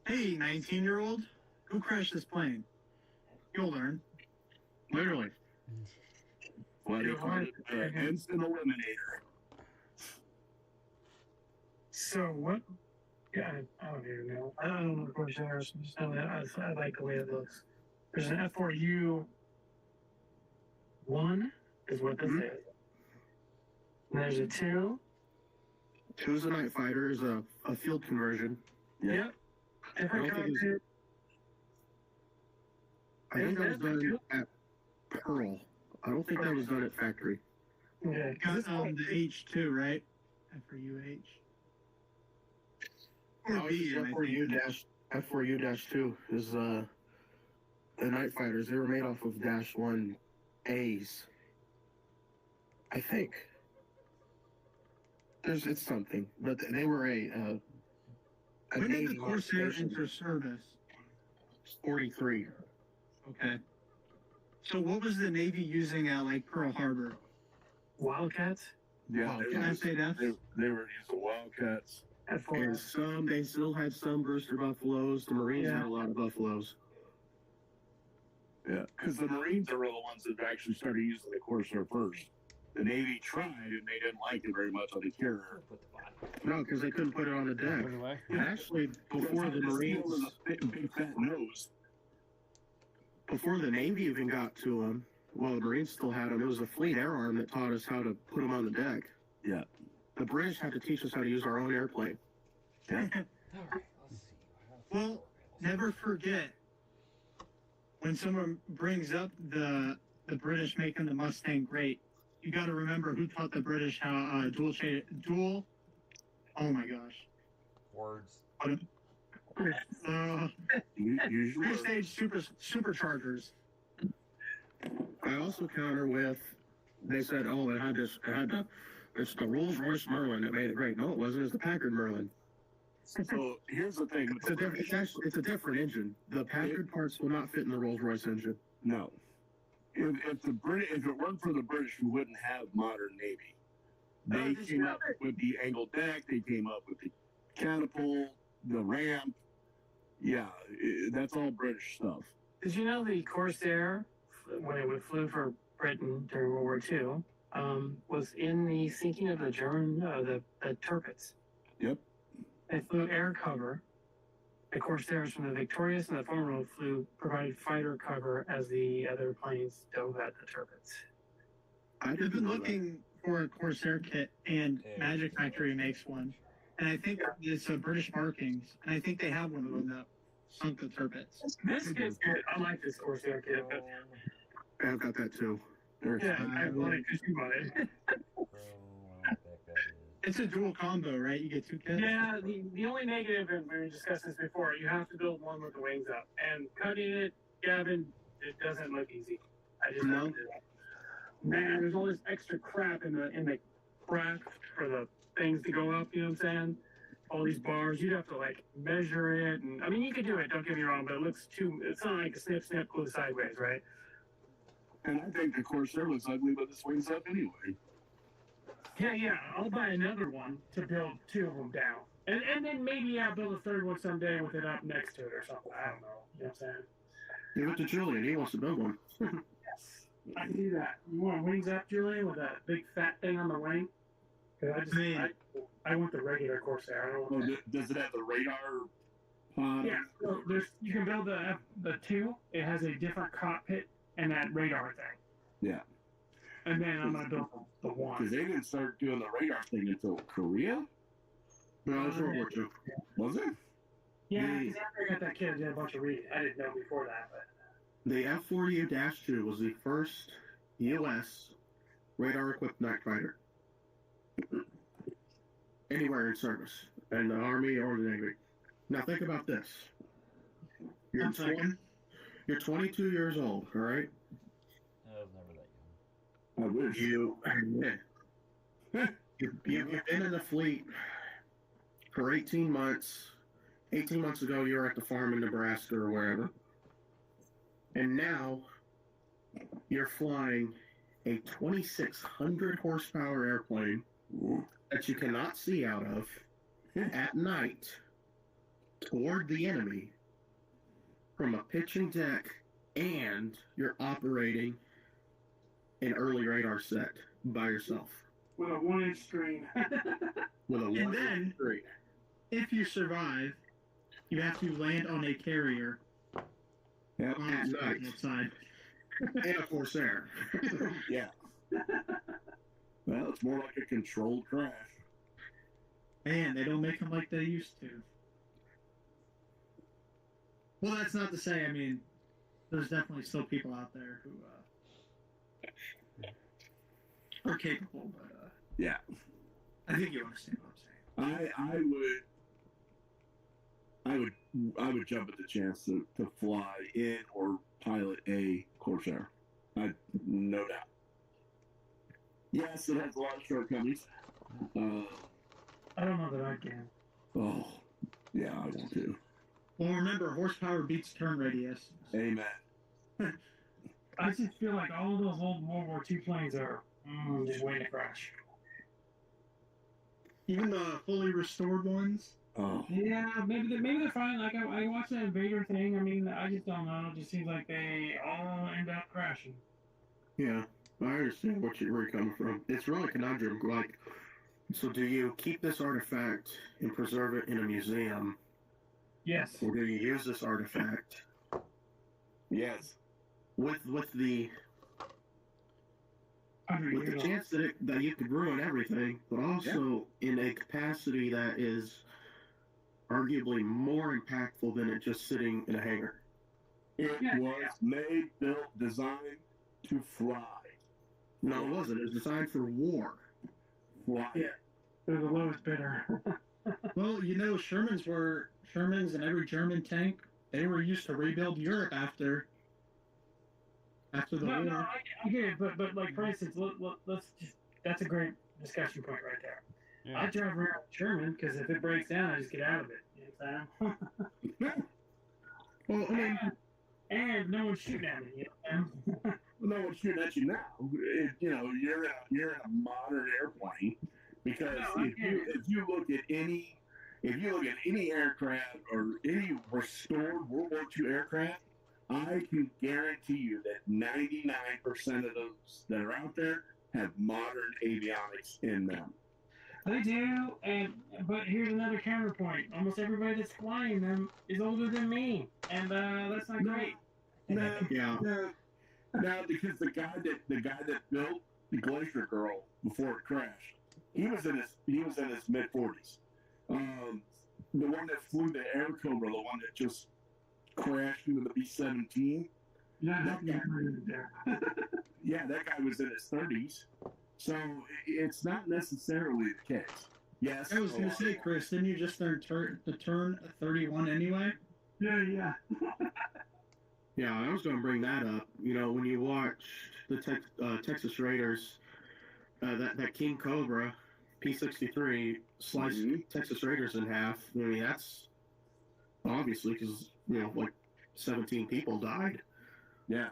Hey, 19-year-old, who crashed this plane? You'll learn. Literally. What do you call it? Instant eliminator. So what? Yeah, I don't even know. I don't know the Corsairs. I just know that I like the way it looks. There's an F4U. One is what this is. And there's a 2. 2's a night fighter, is a field conversion. Yep. Different cockpit. I think that was done at Pearl. I don't think that was done at factory. Yeah. Got the H2, right? F4UH. F4U-2 is the night fighters. They were made off of -1As. I think. It's something, but they were a when did the Corsair enter service? 43. Okay. So what was the Navy using at like Pearl Harbor? Wildcats? Yeah, Can I say that? they were using Wildcats. And they still had some Brewster Buffaloes. The Marines had a lot of Buffaloes. Yeah, because the Marines are the ones that actually started using the Corsair first. The Navy tried, and they didn't like it very much on the carrier. No, because they couldn't put it on the deck. Put it away. Actually, before the Marines, Big fat nose. before the Navy even got to them, well, the Marines still had them. It was the Fleet Air Arm that taught us how to put them on the deck. Yeah. The British had to teach us how to use our own airplane. Yeah. Well, never forget when someone brings up the British making the Mustang great. You got to remember who taught the British how dual. Oh my gosh. Words. Three-stage superchargers. I also counter with, they said, oh, it's the Rolls-Royce Merlin that made it great. No, it wasn't. It's the Packard Merlin. So here's the thing. It's a different engine. The Packard parts will not fit in the Rolls-Royce engine. No. If it weren't for the British, we wouldn't have modern Navy. They came up with the angled deck. They came up with the catapult, the ramp. Yeah, that's all British stuff. Did you know the Corsair, when it flew for Britain during World War II, was in the sinking of the German, the Tirpitz? Yep. They flew air cover. The Corsairs from the Victorious and the Formidable provided fighter cover as the other planes dove at the Tirpitz. I've been looking for a Corsair kit, and Magic Factory makes one. And I think it's British markings, and I think they have one of them that sunk the Tirpitz. This kit's good. I like this Corsair kit. But I've got that too. yeah, I want it because you want it. It's a dual combo, right? You get two kits? Yeah, the only negative, and we discussed this before, you have to build one with the wings up. And cutting it, Gavin, it doesn't look easy. I just have to do that. Man, there's all this extra crap in the crack for the things to go up, you know what I'm saying? All these bars, you'd have to like measure it, and I mean you could do it, don't get me wrong, but it's not like a snip, glue sideways, right? And I think the Corsair looks ugly, but the swings up anyway. Yeah, I'll buy another one to build two of them down. And then maybe I'll build a third one someday with it up next to it or something. I don't know. You know what I'm saying? Give it to Julian. He wants to build one. Yes. I can do that. You want wings up, Julian, with that big fat thing on the wing? I want the regular Corsair. I don't want that. Does it have the radar? Yeah. So you can build the two. It has a different cockpit and that radar thing. Yeah. And then I'm gonna build the one. Because they didn't start doing the radar thing until Korea. No, it was World War II. Was it? Yeah, because after I got that kid, I did a bunch of reading. I didn't know before that, but. The F-40U-2 was the first U.S. radar-equipped night fighter anywhere in service, in the Army or the Navy. Now think about this. You're 22 years old, all right? I was never that young. I wish. You've been in the fleet for 18 months. 18 months ago, you were at the farm in Nebraska or wherever. And now you're flying a 2,600 horsepower airplane that you cannot see out of at night toward the enemy from a pitching deck, and you're operating an early radar set by yourself. With a 1-inch screen. With a And 1-inch then, screen. if you survive, you have to land on a carrier. Yeah. On the outside. And a Corsair. Yeah. Well, it's more like a controlled crash. Man, they don't make them like they used to. Well, that's not to say, I mean, there's definitely still people out there who are capable, but yeah. I think you understand what I'm saying. I would jump at the chance to fly in or pilot a Corsair. No doubt. Yes, it has a lot of shortcomings. I don't know that I can. Oh, yeah, I want to. Well, remember, horsepower beats turn radius. Amen. I just feel like all of those old World War II planes are just waiting to crash. Even the fully restored ones. Oh. Yeah, maybe they're fine. Like I watched that Invader thing. I mean, I just don't know. It just seems like they all end up crashing. Yeah, I understand where you're coming from. It's really a conundrum. Like, so do you keep this artifact and preserve it in a museum, Yes. or do you use this artifact Yes. with the chance that you could ruin everything, but also in a capacity that is arguably more impactful than it just sitting in a hangar? It was made, built, designed to fly. No, it wasn't. It was designed for war. Fly. Yeah. They're the lowest bidder. Well, you know, Shermans and every German tank, they were used to rebuild Europe after the war. No, I get it, but like for instance, let's just, that's a great discussion point right there. Yeah. I drive around with German because if it breaks down, I just get out of it. You know what I'm saying? Well, I mean, and no one's shooting at me. You know? No one's shooting at you now. You know, you're in a modern airplane because if you look at any aircraft or any restored World War II aircraft, I can guarantee you that 99% of those that are out there have modern avionics in them. They do, but here's another counterpoint. Almost everybody that's flying them is older than me, and that's not great. No, Yeah. no, because the guy that built the Glacier Girl before it crashed, he was in his mid-40s. The one that flew the Air Cobra, the one that just crashed into the B-17. Yeah, that guy was in his 30s. So it's not necessarily the case. Yes. I was going to say, Chris, didn't you just turn 31 anyway? Yeah. Yeah, I was going to bring that up. You know, when you watch the Texas Raiders, that King Cobra P-63 sliced Texas Raiders in half. I mean, that's obviously because, you know, like 17 people died. Yeah.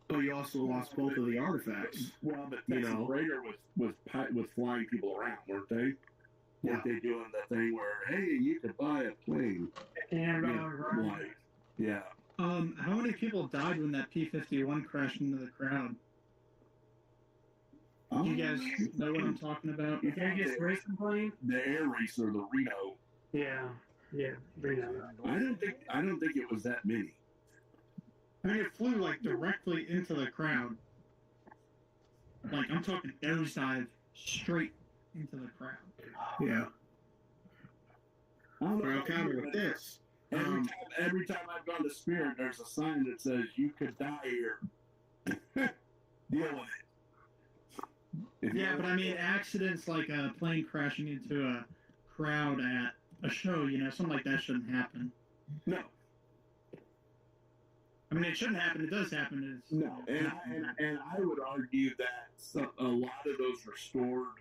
But you also lost both of the artifacts. Well, the Texas Raider was flying people around, weren't they? Yeah. Weren't they doing the thing where, hey, you could buy a plane? Yeah. How many people died when that P-51 crashed into the crowd? Do you guys know what I'm talking about? The biggest racing plane? The Air Racer, the Reno. Yeah, Reno. I don't think it was that many. I mean, it flew like directly into the crowd. Like, I'm talking nosedive straight into the crowd. Yeah. I'll counter with this. Every time I've gone to Spirit, there's a sign that says you could die here. Deal with it. Yeah, but I mean, accidents like a plane crashing into a crowd at a show, you know, something like that shouldn't happen. No. I mean, it shouldn't happen. It does happen. No, and I would argue that a lot of those restored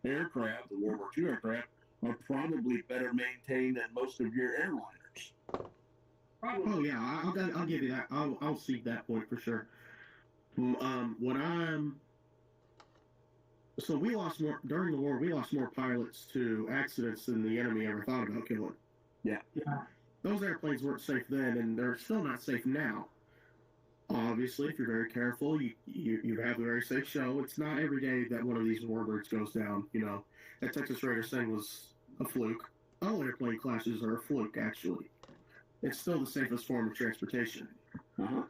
aircraft, the World War II aircraft, are probably better maintained than most of your airliners. Oh yeah, I'll give you that. I'll see that point for sure. So we lost more during the war. We lost more pilots to accidents than the enemy ever thought about killing. Yeah. Those airplanes weren't safe then, and they're still not safe now. Obviously, if you're very careful, you have a very safe show. It's not every day that one of these warbirds goes down. You know, that Texas Raider thing was a fluke. All airplane crashes are a fluke, actually. It's still the safest form of transportation. Uh-huh.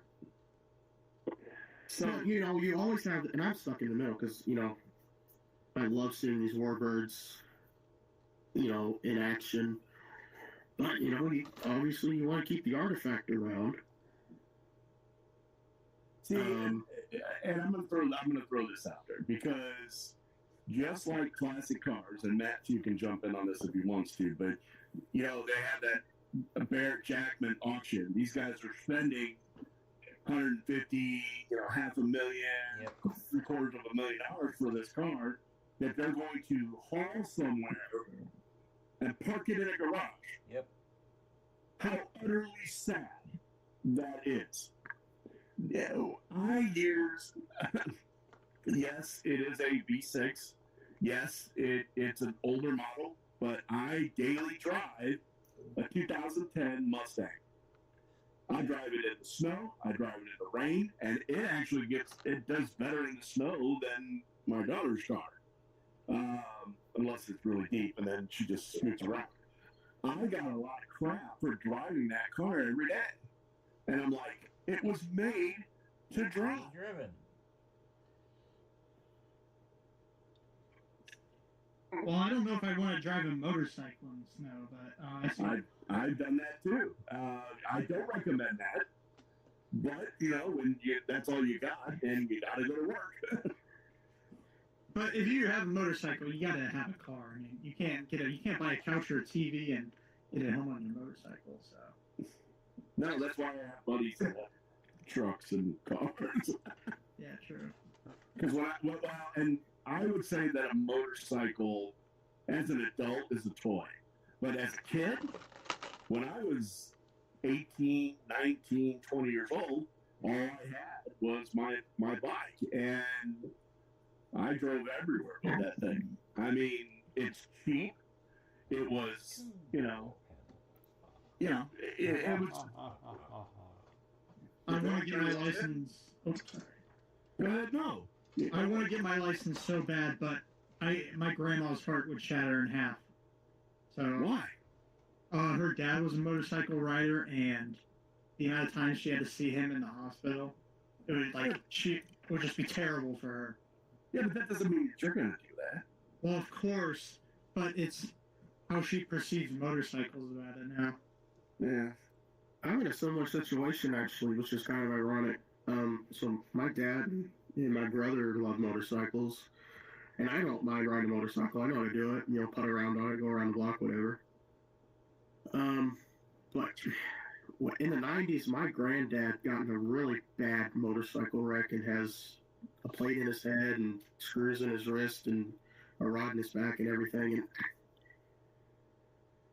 So, you know, you always have, and I'm stuck in the middle because, you know, I love seeing these warbirds, you know, in action. But, you know, obviously you want to keep the artifact around. See, and I'm gonna throw this out there because just like classic cars, and Matt, you can jump in on this if he wants to, but you know they have that Barrett Jackman auction. These guys are spending $150,000, you know, $500,000, $750,000 for this car that they're going to haul somewhere and park it in a garage. Yep. How utterly sad that is. No, I use Yes, it is a V6. Yes, it's an older model, but I daily drive a 2010 Mustang. I drive it in the snow, I drive it in the rain, and it does better in the snow than my daughter's car. Unless it's really deep, and then she just scoots around. I got a lot of crap for driving that car every day. And I'm like, it was made to drive. Driven. Well, I don't know if I want to drive a motorcycle in the snow, but I've done that too. I don't recommend that, but when that's all you got, and you gotta go to work. But if you have a motorcycle, you gotta have a car. I mean, you can't buy a couch or a TV and get it home on your motorcycle. So No, that's why I have buddies that have trucks and cars. yeah, true. Because and I would say that a motorcycle, as an adult, is a toy. But as a kid, when I was 18, 19, 20 years old, all I had was my bike. And I drove everywhere with that thing. I mean, it's cheap. It was, it was... I want to get my license. Oops, sorry. Go ahead, no. I want to get my license so bad, but my grandma's heart would shatter in half. So Why? Her dad was a motorcycle rider, and the amount of times she had to see him in the hospital, it would just be terrible for her. Yeah, but that doesn't mean that you're going to do that. Well, of course, but it's how she perceives motorcycles about it now. Yeah. I'm in a similar situation, actually, which is kind of ironic. So my dad and my brother love motorcycles, and I don't mind riding a motorcycle. I know how to do it, putt around on it, go around the block, whatever. But in the 90s, my granddad got in a really bad motorcycle wreck and has a plate in his head and screws in his wrist and a rod in his back and everything.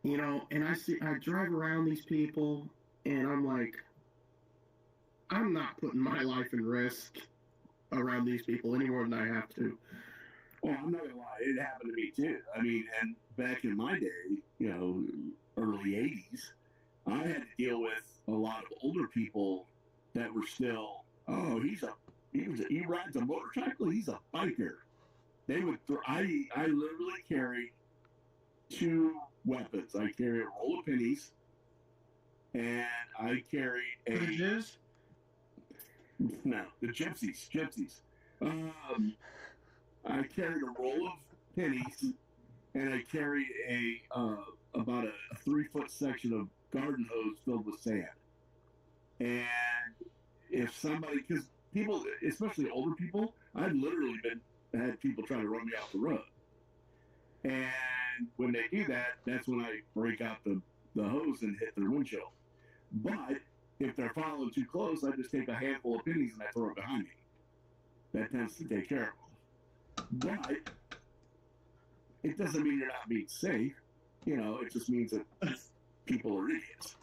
And I drive around these people, and I'm like, I'm not putting my life in risk around these people any more than I have to. Well, I'm not going to lie. It happened to me, too. I mean, and back in my day, early 80s, I had to deal with a lot of older people that were still, he rides a motorcycle, he's a biker. They would, I literally carried two weapons. I carried a roll of pennies, and I carried Bridges? No, the gypsies. I carried a roll of pennies, and I carried about a 3-foot section of garden hose filled with sand. And if somebody, because people, especially older people, I've literally had people try to run me off the road. And when they do that, that's when I break out the hose and hit their windshield. But if they're following too close, I just take a handful of pennies and I throw it behind me. That tends to take care of them. But it doesn't mean you're not being safe. It just means that people are idiots.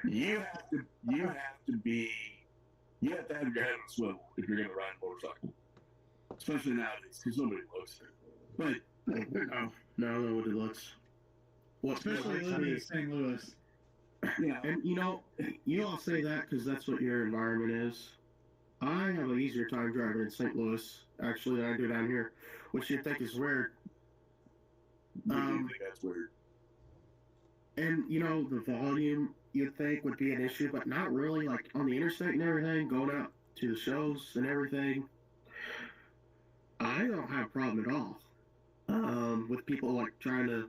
You have to have your head on a swivel if you're going to ride a motorcycle, especially nowadays because nobody looks. But no, nobody looks. Especially living in St. Louis. Yeah, and you all say that because that's what your environment is. I have an easier time driving in St. Louis, actually, than I do down here, which you think is weird. I think that's weird. And, the volume you'd think would be an issue, but not really. Like, on the interstate and everything, going out to the shows and everything, I don't have a problem at all. With people, like, trying to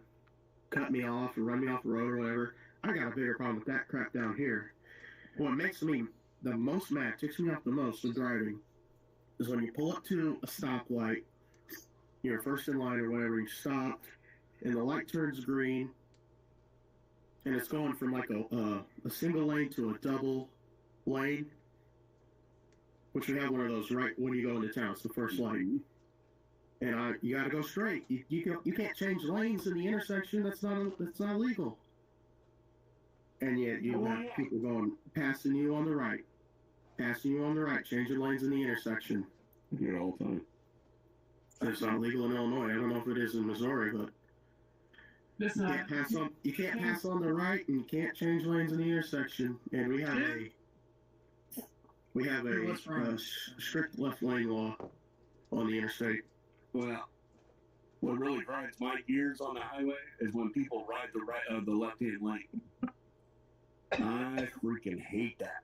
cut me off or run me off the road or whatever. I got a bigger problem with that crap down here. What makes me the most mad, ticks me off the most with driving, is when you pull up to a stoplight, you're first in line or whatever, you stop, and the light turns green, and it's going from like a single lane to a double lane, which we have one of those right when you go into town. It's the first lane. And you got to go straight. You can't change lanes in the intersection. That's not legal. And yet you have people passing you on the right, changing lanes in the intersection. I do it all the time. It's not legal in Illinois. I don't know if it is in Missouri, but you can't pass on the right, and you can't change lanes in the intersection. And we have a strict left lane law on the interstate. Well, what really grinds my gears on the highway is when people ride the left-hand lane. I freaking hate that.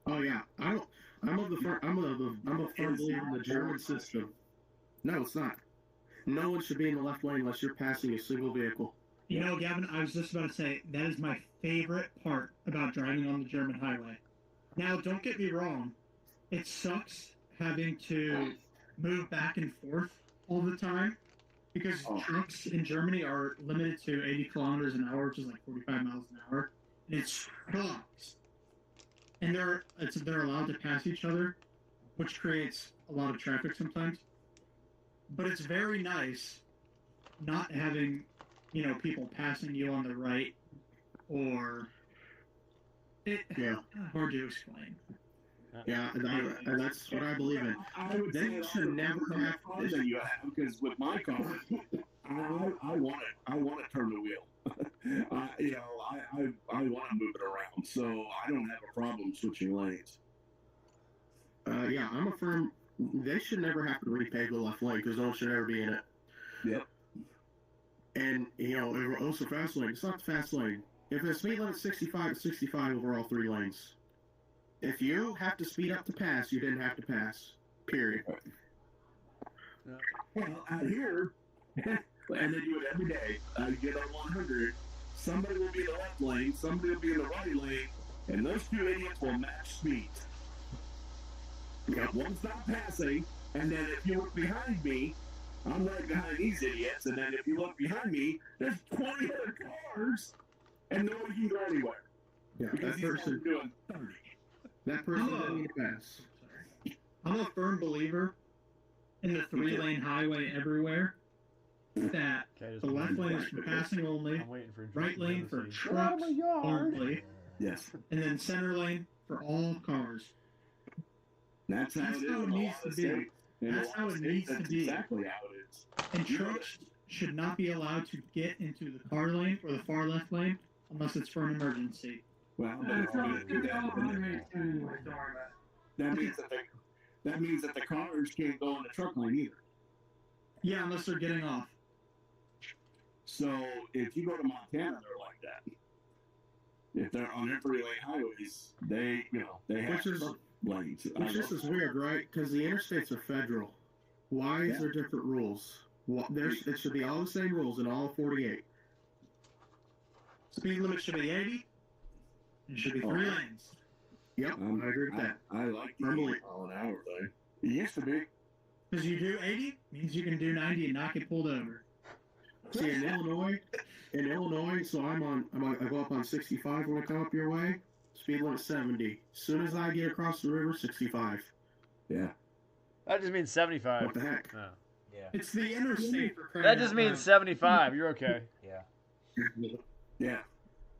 Oh yeah, I'm a firm believer in the German system. No, it's not. No one should be in the left lane unless you're passing a single vehicle. You know, Gavin, I was just about to say, that is my favorite part about driving on the German highway. Now, don't get me wrong. It sucks having to move back and forth all the time because trucks in Germany are limited to 80 kilometers an hour, which is like 45 miles an hour. And it sucks. And they're allowed to pass each other, which creates a lot of traffic sometimes. But it's very nice not having, people passing you on the right or hard to explain. Yeah, and that's what I believe in. They should never have that you have, because with my car, I want to turn the wheel. I want to move it around, so I don't have a problem switching lanes. I'm a firm. They should never have to repave the left lane because no one should ever be in it. Yep. And also fast lane. It's not the fast lane. If the speed limit's 65, it's 65 over all three lanes. If you have to speed up to pass, you didn't have to pass. Period. Well, out here, and they do it every day. I get on 100. Somebody will be in the left lane, somebody will be in the right lane, and those two idiots will match speeds. One's not passing, and then if you look behind me, I'm right behind these idiots, and then if you look behind me, there's 20 other cars, and nobody can go anywhere. Yeah, that person doing 30. That person doesn't need to pass. I'm a firm believer in the 3-lane highway everywhere. That the left lane is for passing only, right lane for trucks only, yes, and then center lane for all cars. That's how it needs to be. That's how it needs to be. Exactly how it is. And trucks should not be allowed to get into the car lane or the far left lane unless it's for an emergency. Well, that means that the cars can't go in the truck lane either. Yeah, unless they're getting off. So if you go to Montana, they're like that. If they're on their 3-lane highways, they have lanes. Which is weird, right? Because the interstates are federal. Why is there different rules? It should be all the same rules in all 48. Speed limit should be 80. It should be 3 lanes. Yep, I agree with that. I like the 80 mile an hour though. It used to be. Because you do 80 means you can do 90 and not get pulled over. See, in Illinois, so I go up on 65 when I come up your way. Speed limit 70. As soon as I get across the river, 65. Yeah. That just means 75. What the heck? Oh. Yeah. It's the interstate for crying That just out means loud. 75. You're okay. Yeah. Yeah.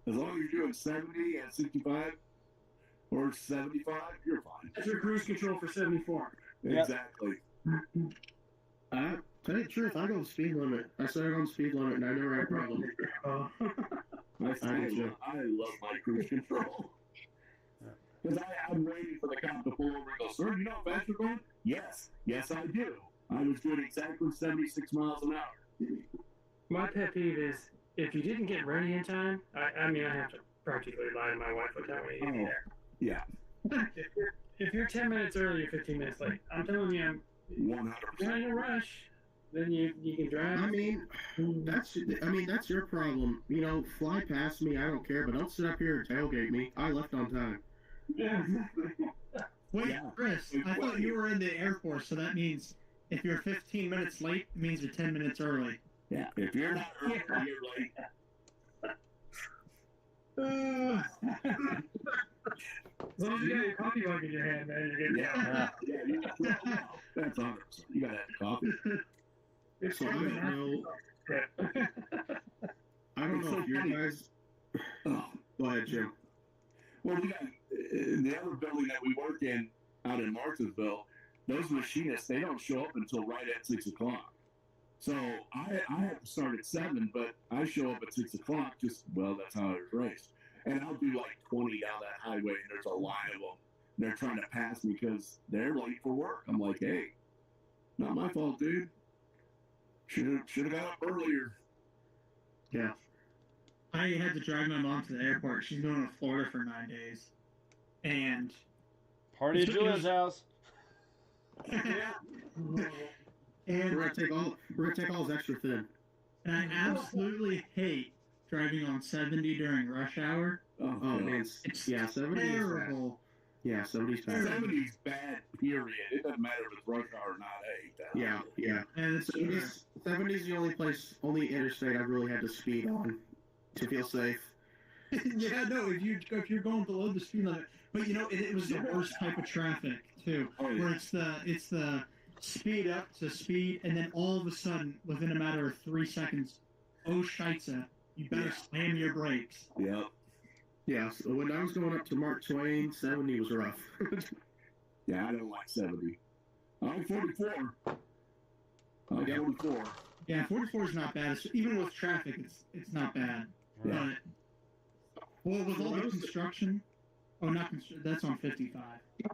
As long as you're doing 70 and 65 or 75, you're fine. That's your cruise control for 74. Yep. Exactly. Tell you the truth, I go the speed limit. I started on the speed limit and I never had a problem. I love my cruise control. Because I'm waiting for the cop to pull over and go, sir, you know how fast you're going? Yes. Yes, I do. I was doing exactly 76 miles an hour. My pet peeve is if you didn't get ready in time, I have to practically lie to my wife what time we need to be there. Yeah. If you're 10 minutes early or 15 minutes late, I'm telling you, 100%. you're in a rush. Then you can drive. That's your problem. Fly past me, I don't care, but don't sit up here and tailgate me. I left on time. Yeah. Wait, Chris, I thought you were in the Air Force, so that means if you're 15 minutes late, it means you're 10 minutes early. Yeah. If you're not early, you're late. As long as you got your coffee mug in your hand, man, you're good. That's 100%. You gotta have coffee. So I don't know if you guys. Oh, go ahead, Jim. Well, we got the other building that we work in out in Martinsville. those machinists, they don't show up until right at 6 o'clock. So I have to start at 7, but I show up at 6 o'clock. That's how I was raised. And I'll do like 20 down that highway, and there's a line of them. They're trying to pass me because they're late for work. I'm like, hey, not my fault, dude. Should have got up earlier. Yeah. I had to drive my mom to the airport. She's going to Florida for 9 days. And party at Julia's house. And we're gonna take all his extra thin. And I absolutely hate driving on 70 during rush hour. Oh man, yeah, 70 terrible. Yeah, 70's bad. 70's bad, period. It doesn't matter if it's rush hour or not. I hate that. Yeah. And it's 70's the only interstate I've really had to speed on to feel safe. Yeah, no, if you're going below the speed limit, but it was the worst type of traffic too, where it's the speed up to speed, and then all of a sudden, within a matter of 3 seconds, oh scheisse, you better slam your brakes. Yep. Yeah, so when I was going up to Mark Twain, 70 was rough. Yeah, I don't like 70. I'm 44. I got 44. Yeah, 44 is not bad. Even with traffic, it's not bad. Yeah. But with all the construction, that's on 55.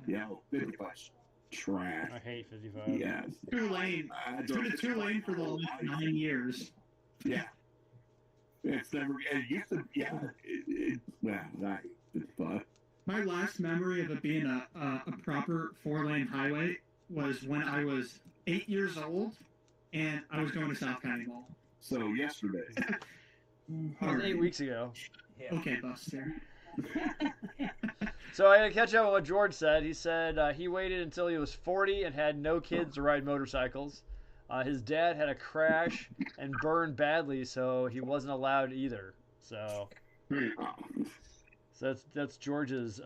Yeah, 55. Trash. I hate 55. Yeah. 2-lane. It's been a 2-lane for the last 9 years. Yeah. It's never. It used to. Yeah. It's fun. My last memory of it being a proper 4-lane highway was when I was 8 years old, and I was going to South County Mall. So yesterday. 8 weeks ago. Yeah. Okay, Buster. So I gotta catch up with what George said. He said he waited until he was 40 and had no kids to ride motorcycles. His dad had a crash and burned badly, so he wasn't allowed either. So that's George's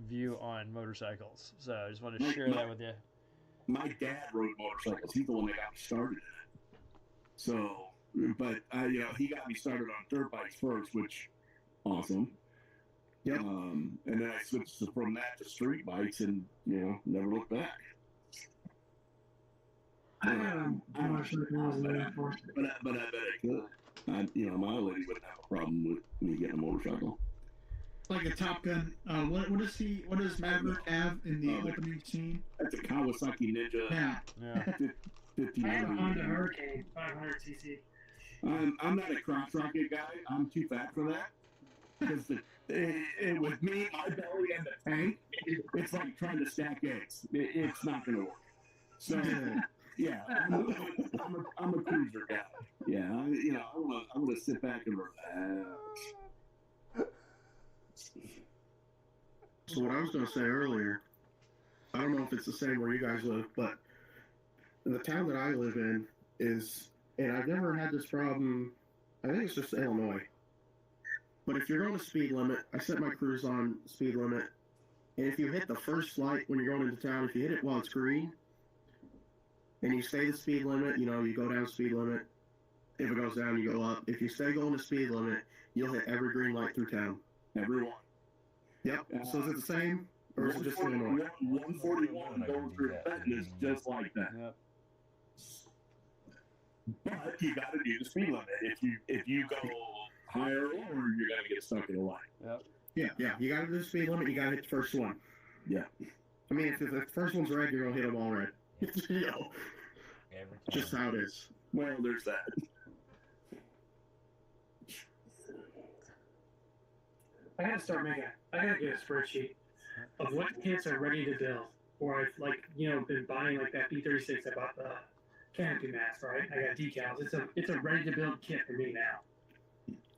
view on motorcycles. So I just wanted to share that with you. My dad rode motorcycles. He's the one that got me started in it. So, but he got me started on dirt bikes first, which awesome. Yep. And then I switched from that to street bikes, and never looked back. But I bet I could. My lady wouldn't have a problem with me getting a motorcycle. Like a Top Gun. What does Maverick have in the opening scene? That's a Kawasaki Ninja. Yeah. 50. I have a Honda Hurricane 500cc. I'm not a cross rocket guy. I'm too fat for that. Because with me, my belly and the tank, it's like trying to stack eggs. It's not going to work. So, yeah, I'm a cruiser guy. Yeah, I want to sit back and relax. So what I was going to say earlier, I don't know if it's the same where you guys live, but the town that I live in and I've never had this problem, I think it's just Illinois. But if you're going to speed limit, I set my cruise on speed limit, and if you hit the first light when you're going into town, if you hit it while it's green, and you stay the speed limit, you go down speed limit. If it goes down, you go up. If you stay going to speed limit, you'll hit every green light through town. Everyone. Yep. So is it the same, or is it just Illinois? 141 going through Benton is just like that. Yep. But you got to do the speed limit. If you go higher or lower, you're gonna get stuck in a line. Yep. Yeah. You got to do the speed limit. You got to hit the first one. Yeah. I mean, if the first one's red, you're gonna hit them all red. Just how it is. Well, there's that. I gotta get a spreadsheet of what kits are ready to build. Or I've been buying that B36. I bought the canopy mast, right? I got decals. It's a ready to build kit for me now.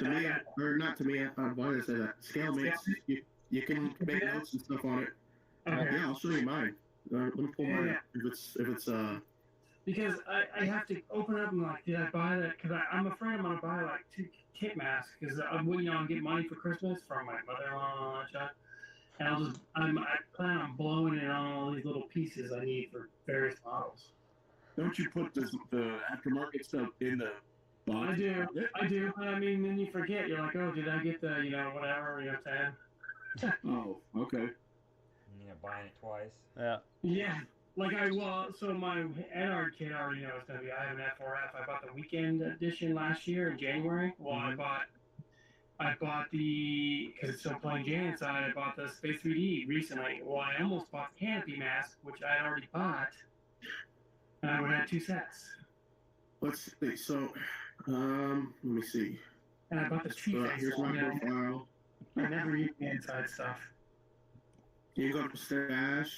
To me, or not to me, why did I say that? Scale mates, you can make notes and stuff on it. Okay. Yeah, I'll show you mine. Let me pull mine up. If it's Because I have to open up and did I buy that? Because I'm afraid I'm gonna buy 2 kit masks because I'm waiting on get money for Christmas from my mother-in-law and stuff. And I plan on blowing it on all these little pieces I need for various models. Don't you put the aftermarket stuff in the box? I do. I mean, then you forget. You're like, oh, did I get the whatever? You know what I'm saying? Oh, okay. Buying it twice. Yeah. Yeah. Like so my Edard kit I already know it's gonna be. I have an F4F. I bought the weekend edition last year in January. Well, I bought because it's still plain Jane inside. I bought the Space 3D recently. Well, I almost bought the Canopy mask, which I had already bought, and I would have 2 sets. Let's see. So, let me see. And I bought the tree face. Here's my profile. I never use the inside stuff. You go to stash.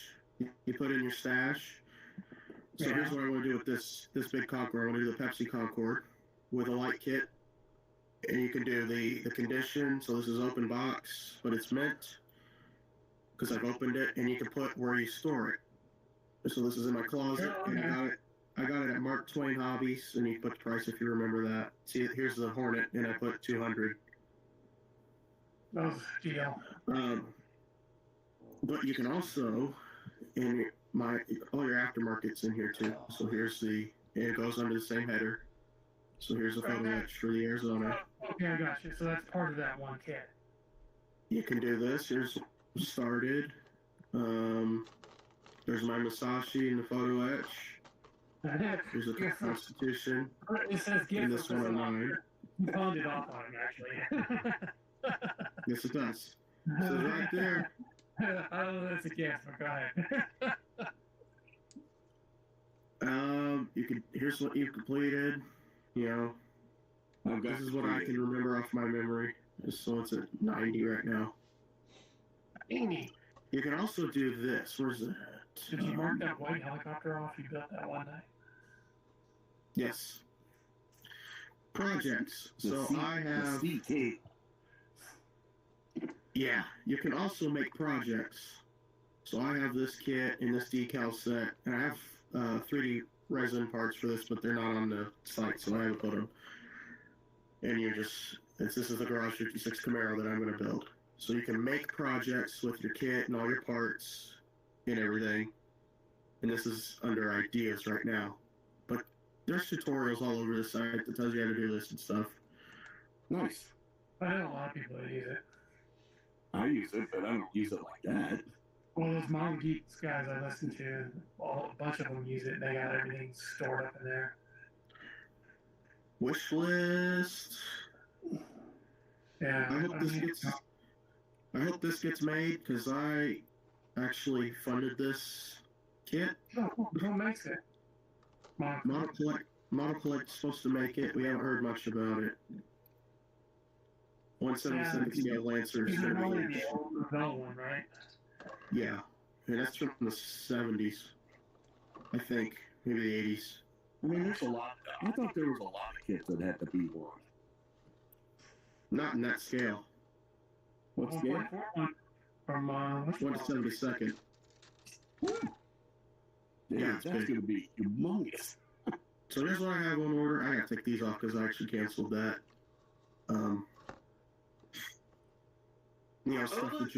You put in your stash. So here's what I want to do with this big Concord. I want to do the Pepsi Concord with a light kit. And you can do the condition. So this is open box, but it's mint because I've opened it, and you can put where you store it. So this is in my closet, and I got it at Mark Twain Hobbies, and you put the price if you remember that. See, here's the Hornet, and I put 200. Oh, deal. But you can also, all your aftermarket's in here too. So it goes under the same header. So here's a photo etch for the Arizona. Okay, I got you. So that's part of that one kit. You can do this. Here's started. There's my Masashi in the photo etch. There's a Constitution. It says gift. And this one on mine. You found it off on him, actually. Yes, it does. So right there. Oh, that's a gift. But go ahead. Here's what you've completed. You know, this is what I can remember off my memory. So it's at 90 right now. 80. You can also do this. Where's that? Did you mark that white helicopter off you built that one night? Yes. Projects. So I have. Yeah, you can also make projects. So I have this kit and this decal set, and I have 3D resin parts for this, but they're not on the site, so I haven't put them. And this is the Garage 56 Camaro that I'm going to build. So you can make projects with your kit and all your parts and everything. And this is under ideas right now. But there's tutorials all over the site that tells you how to do this and stuff. Nice. I know a lot of people that use it. I use it, but I don't use it like that. Well, those Mom Geeks guys I listen to, a bunch of them use it. They got everything stored up in there. Wish list. Yeah. I hope this gets made because I actually funded this kit. Oh, who makes it? Monocolect's supposed to make it. We haven't heard much about it. 177 scale Lancer is going to be the old Rebel one, right? Yeah, and that's from the 70s, I think, maybe the 80s. I mean, there's a lot. I thought there was a lot of kits that had to be one. Not in that scale. What scale? From 172nd. Yeah, that's going to be humongous. So here's what I have on order. I got to take these off because I actually canceled that. Stuff that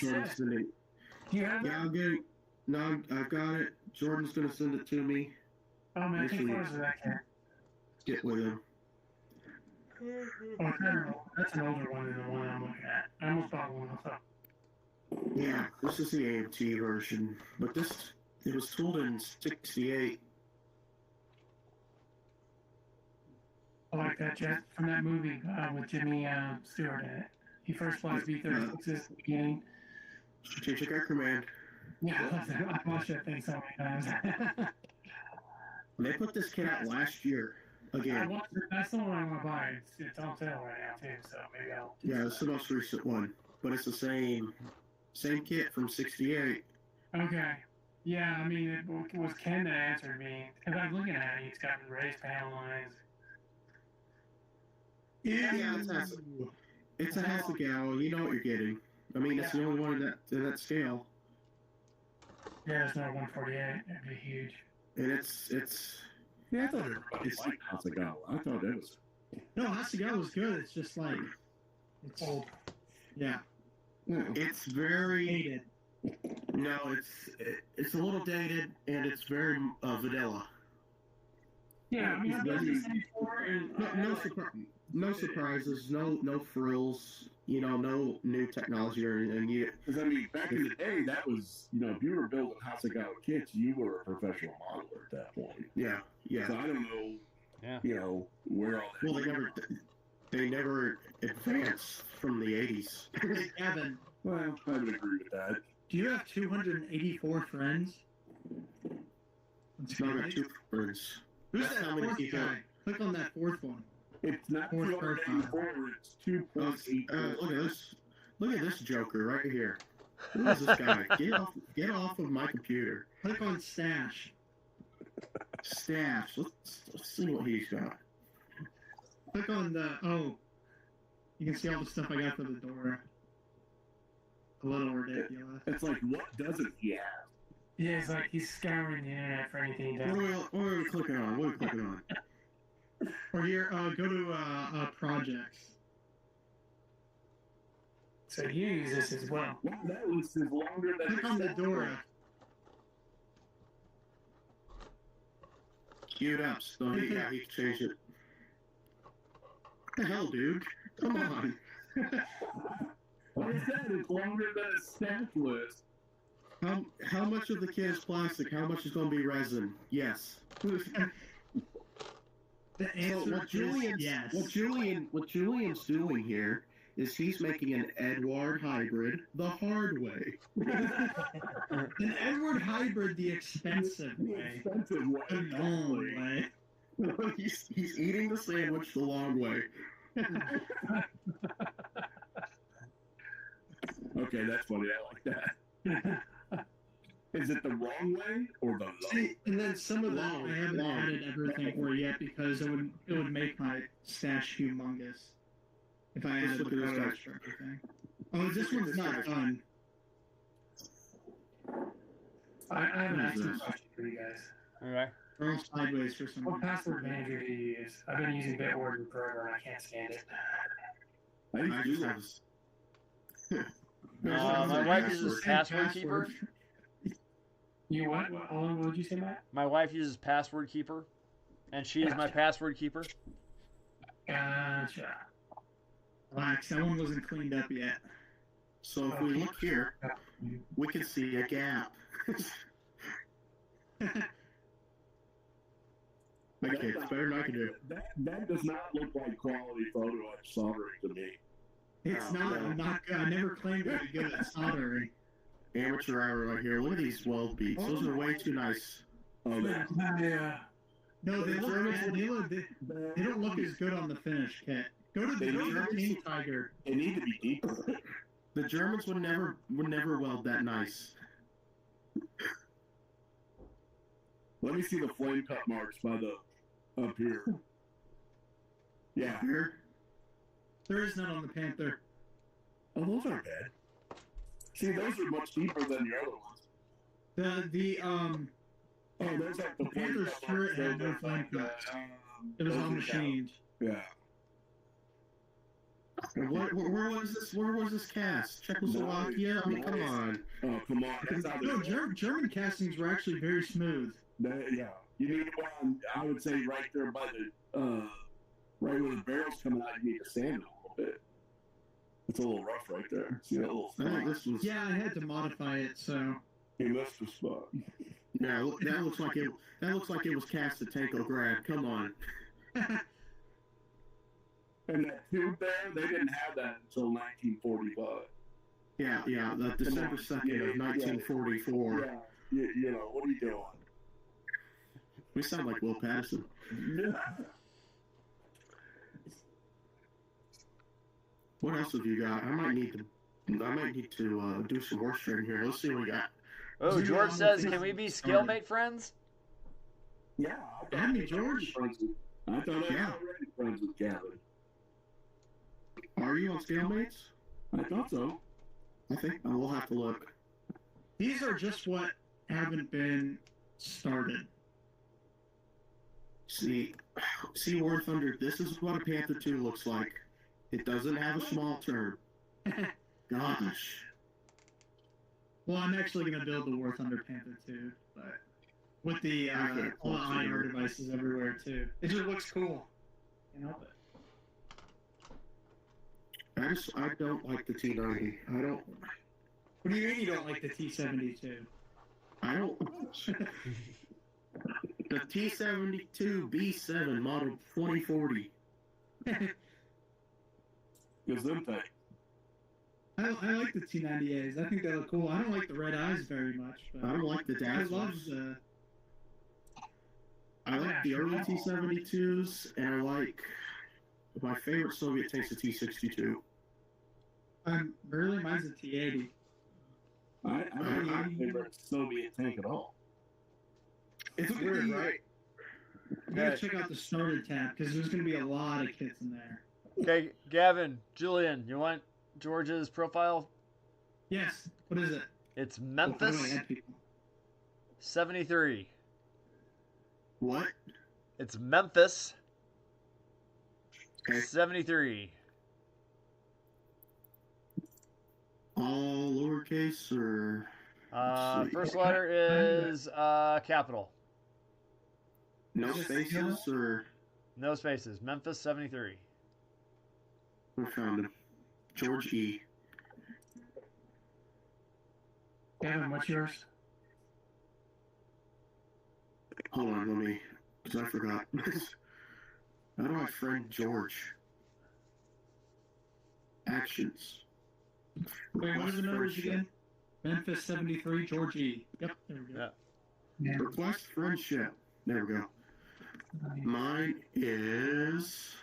Jordan's sending. Do you have it? Yeah, I'll get it. No, I've got it. Jordan's going to send it to me. Oh, man, take photos of that kit. Get with him. Oh, that's an older one than the one I'm looking at. I almost bought one myself. Yeah, this is the AMT version. But it was tooled in 68. I like that jet from that movie with Jimmy Stewart in it. He first flies B-36s at the beginning. Strategic Air Command. Yeah, I love that. I watched that thing so many times. They put this kit out last year. Again. That's the one I want to buy. It's on sale right now, too, so maybe I'll... Yeah, it's the most recent one. But it's the same kit from 68. Okay. Yeah, I mean, it was Ken that answered me. Because I was looking at it, he's got raised panel lines. Yeah, it's a Hasegawa. You know what you're getting. I mean, it's the only one in that scale. Yeah, it's not 148. It'd be huge. And it's Yeah, I thought it like Hasegawa. I thought it was. No, Hasegawa was good. It's just like it's old. Yeah. It's very Dated. No, it's a little dated and it's very vanilla. Yeah, I mean, No surprises, no frills. no new technology or anything. Because I mean, back in the day, that was, if you were building House of God kits, you were a professional modeler at that point. Yeah. So I don't know, where all that. Well, they never advanced from the 80s. Kevin, Well, I would agree with that. do you have 284 friends? It's not got 2 friends. Who's That's that how many fourth people- guy? Click on that fourth one. It's not Fourth 284, it's 2.8. Look at this. Look at this joker right here. Who is this guy? Get off of my computer. Click on stash. Stash. Let's see what he's got. Click on you can see all the stuff I got for the door. A little ridiculous. It's like, what doesn't he have? Yeah, it's like he's scouring the internet for anything. What are we clicking on? What are we clicking on? Or here, go to projects. So you use this as well. Wow, that list is longer than Click on the Dora. Queued up. So yeah, he changed it. What the hell, dude? Come on. Like I said, it's longer than a staff list. How much of the kit is plastic? How much is going to be resin? Yes. The answer is yes. What Julian's doing here is he's making an Edward hybrid the hard way. An Edward hybrid the expensive way. The long way. He's eating the sandwich the long way. Okay, that's funny. I like that. Is it the wrong way or the long? See, and then some of that I haven't added everything for yet because it would make my stash humongous if I added the photo extractor thing. Oh, this one's not done. I have an excellent question for you guys. Okay. We're all sideways for some What reason. password manager do you use? I've been using Bitwarden forever and I can't stand it. I do that. My wife uses Password Keeper. You what? What did you say, Matt? My wife uses Password Keeper, and she is my password keeper. Gotcha. Relax, that one wasn't cleaned up yet. So if we look here, we can see a gap. Okay, it's better than I can do. That does not look like quality photo etch soldering to me. It's not. I'm not good. I never claimed to be good at soldering. Amateur hour right here. Look at these weld beats. Those are way too nice. Oh, Yeah. No, they don't look as good on the finished kit. Go to the King Tiger. they need to be deeper. The Germans would never weld that nice. Let me see the flame cut marks by the up here. Yeah. Here, There is none on the Panther. Oh, those aren't bad. See, those are much deeper than the other ones. The Oh, those are the Panther's turret had no flame cuts. It was all machined. Yeah. where was this? Where was this cast? Czechoslovakia? I mean, come on. Oh, come on. That's how No, they German castings were actually very smooth. Yeah. You need one, I would say, right there by the, right where the barrel's coming out, you need to sand it a little bit. It's a little rough right there. See that little Oh, this was. Yeah, I had to modify it, so. You missed the spot. Yeah, that looks like it. That looks like it was cast at Tanko Grad. Come on. And that tube there, they didn't have that until 1945. Yeah, the December 2nd of 1944. Yeah, you know, what are you doing? We sound like Will Patterson. Yeah. What else have you got? I might need to do some horse trading here. Let's see what we got. Oh, George says, can we be Scalmate friends? Yeah. Add me, George. I thought I was Yeah. already friends with Gavin. Are you on Scalemates? I thought so. I think we'll have to look. These are just what haven't been started. See War Thunder. This is what a Panther 2 looks like. It doesn't have a small turn. Gosh. Well, I'm actually going to build the War Thunder Panther too, but with the all the IR devices everywhere too. It just looks cool. You know, I don't like the T90. I don't. What do you mean you don't like the T72? I don't. The T72 B7 model 2040. Because them things. I like the T90As. I think they look cool. I don't like the red eyes very much. But I don't like the I dazzlers. love the. I like the early T72s, and I like my favorite Soviet tank's the T62. Really, mine's a T80. I don't have a favorite Soviet tank at all. It's weird, right? You gotta check out the starter tab because there's gonna be a lot of kits in there. Okay, Gavin, Julian, you want George's profile? Yes. What is it? It's Well, Memphis how do I add people? 73. What? It's Memphis Okay. 73. All lowercase or? Let's see. First letter is capital. No spaces or? No spaces. Memphis 73. I found him. George E. Gavin, what's yours? Hold on, let me, because I forgot. How do I friend George? Actions. Wait, what are the numbers again? Memphis 73, George E. Yep, there we go. Yeah. Request friendship. There we go. Mine is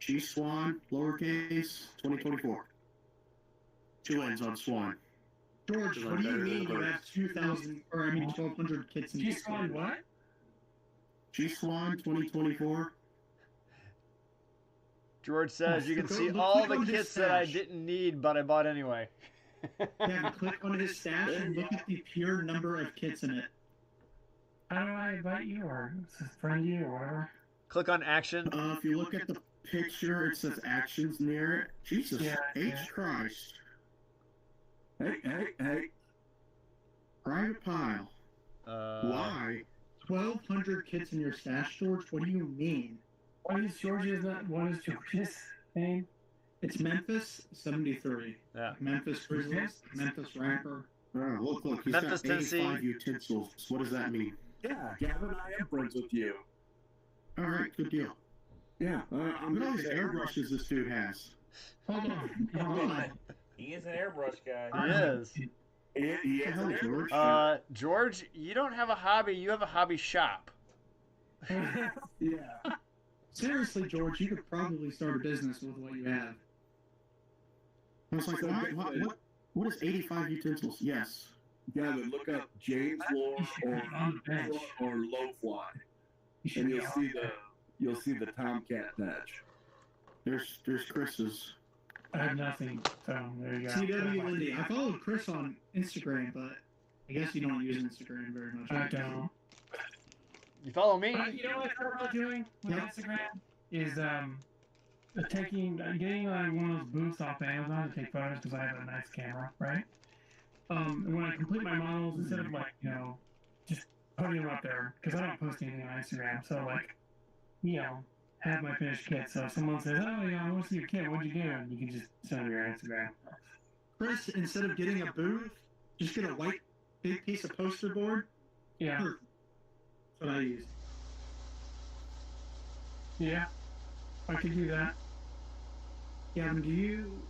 G Swan, lowercase, 2024. 2 N's on Swan. George, what do you mean you have 2,000, or I mean 1,200 kits in She's on what? G Swan, 2024. George says you can Go- see go all click the on his kits that I stash. didn't need, but I bought anyway. Yeah, click on his stash and look at the pure number of kits in it. How do I invite you or friend you or whatever? Click on action. If you look at the picture, it says actions near it. Jesus Yeah, H. yeah. Christ. Hey. Private pile. Why? 1,200 kits in your stash, George? What do you mean? What is George's name? It's Memphis 73. Yeah. Memphis Grizzlies, Memphis Rapper. Oh, look, he's Memphis, got 85 Tennessee. utensils. What does that mean? Yeah, Gavin, I am friends with you. All right, good deal. Yeah, I'm Look at all gonna these airbrushes this dude has. Hold on. He is an airbrush guy. He is. He has an George. airbrush. George, you don't have a hobby. You have a hobby shop. Yeah. Seriously, George, you could probably start a business with what you have. I was like, what is 85 utensils? Yes. Gavin, look up James Lore or Low Fly, and you'll see the Tomcat patch. There's Chris's. I have nothing, so there you go. TW Lindy. I followed Chris on Instagram, but I guess you don't use Instagram very much. I don't. You follow me? You know what I'm about doing with Yeah. Instagram is getting like one of those booths off Amazon to take photos because I have a nice camera, right? And when I complete my models, instead of just putting them up there, because I don't post anything on Instagram, so have my finished kit. So if someone says, "Oh, I want to see your kit. What'd you do?" And you can just send them your Instagram. Chris, instead of getting a booth, just get a white big piece of poster board. Yeah, That's what I use. yeah, I could do that. Gavin, do you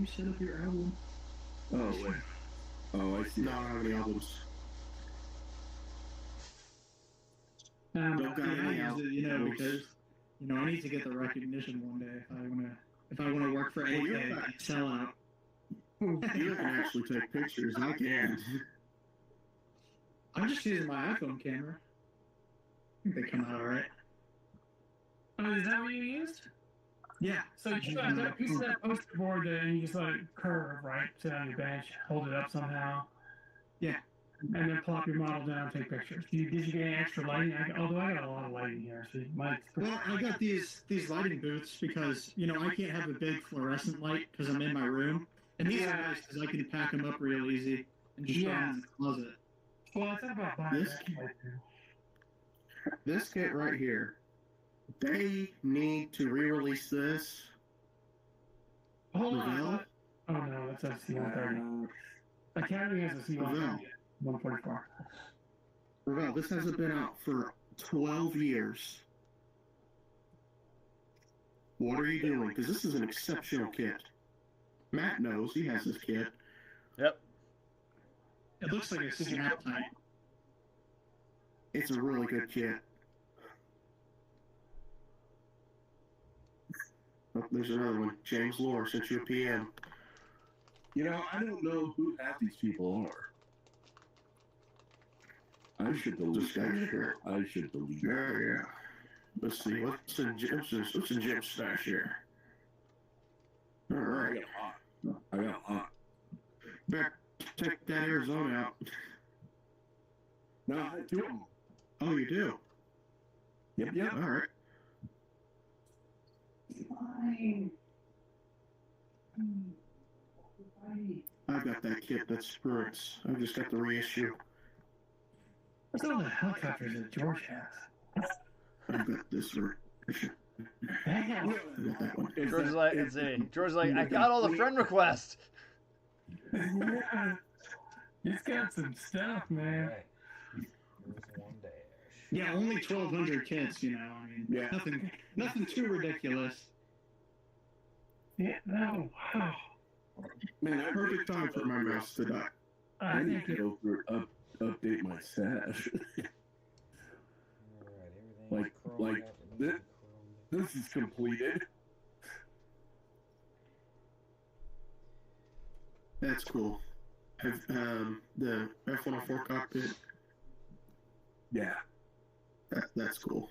set up your album? Oh wait. Oh, I see. No, I don't have any albums. Don't got Yeah, I any use albums. it, because I need to get the recognition one day if I wanna work for anything. Sell out. You can actually take pictures. I can. I'm just using my iPhone camera. I think they come out alright. Oh, is that what you used? Yeah. So you just got that piece of that poster board and you just let it curve, right? Sit on your bench, hold it up somehow. Yeah. And then plop your model down and take pictures. Did you get any extra lighting? Although I got a lot of lighting here, so mine's pretty... Well, I got these lighting booths because, I can't have a big fluorescent light because I'm in my room. And these are nice because I can pack them up real easy and just throw them in the closet. Well, I thought about buying This- that. This kit right here. They need to re-release this Hold on. Ravel? Oh no, that's a C-130. Academy has a C-130. 144. Ravel, this hasn't been out for 12 years. What are you doing? Because this is an exceptional kit. Matt knows he has this kit. Yep. It looks like a snap type. It's a really good kit. Oh, there's another one. James Lore sent you a PM. You know, I don't know who half these people are. I should delete Here. I should delete Yeah. Let's see. What's in Jim's stash here? All I right. got a lot. Better check that Arizona out. No, I do them. Oh, you do? Yep. All right. I've got that kit. That's Spirits. I've just got the reissue. What's all the helicopters that George has? I've got this reissue. Damn. I got that one. George's like, George's like, I got all the friend requests. Yeah. He's got some stuff, man. Alright. Here's one dash. Yeah, only 1,200 kits, you know. I mean, Yeah. nothing too ridiculous. Yeah, no, wow. Man, I Perfect time for my mouse to die. I need to go through update my stash. Alright, Like this is completed. That's cool. The F-104 cockpit. Yeah. That's cool.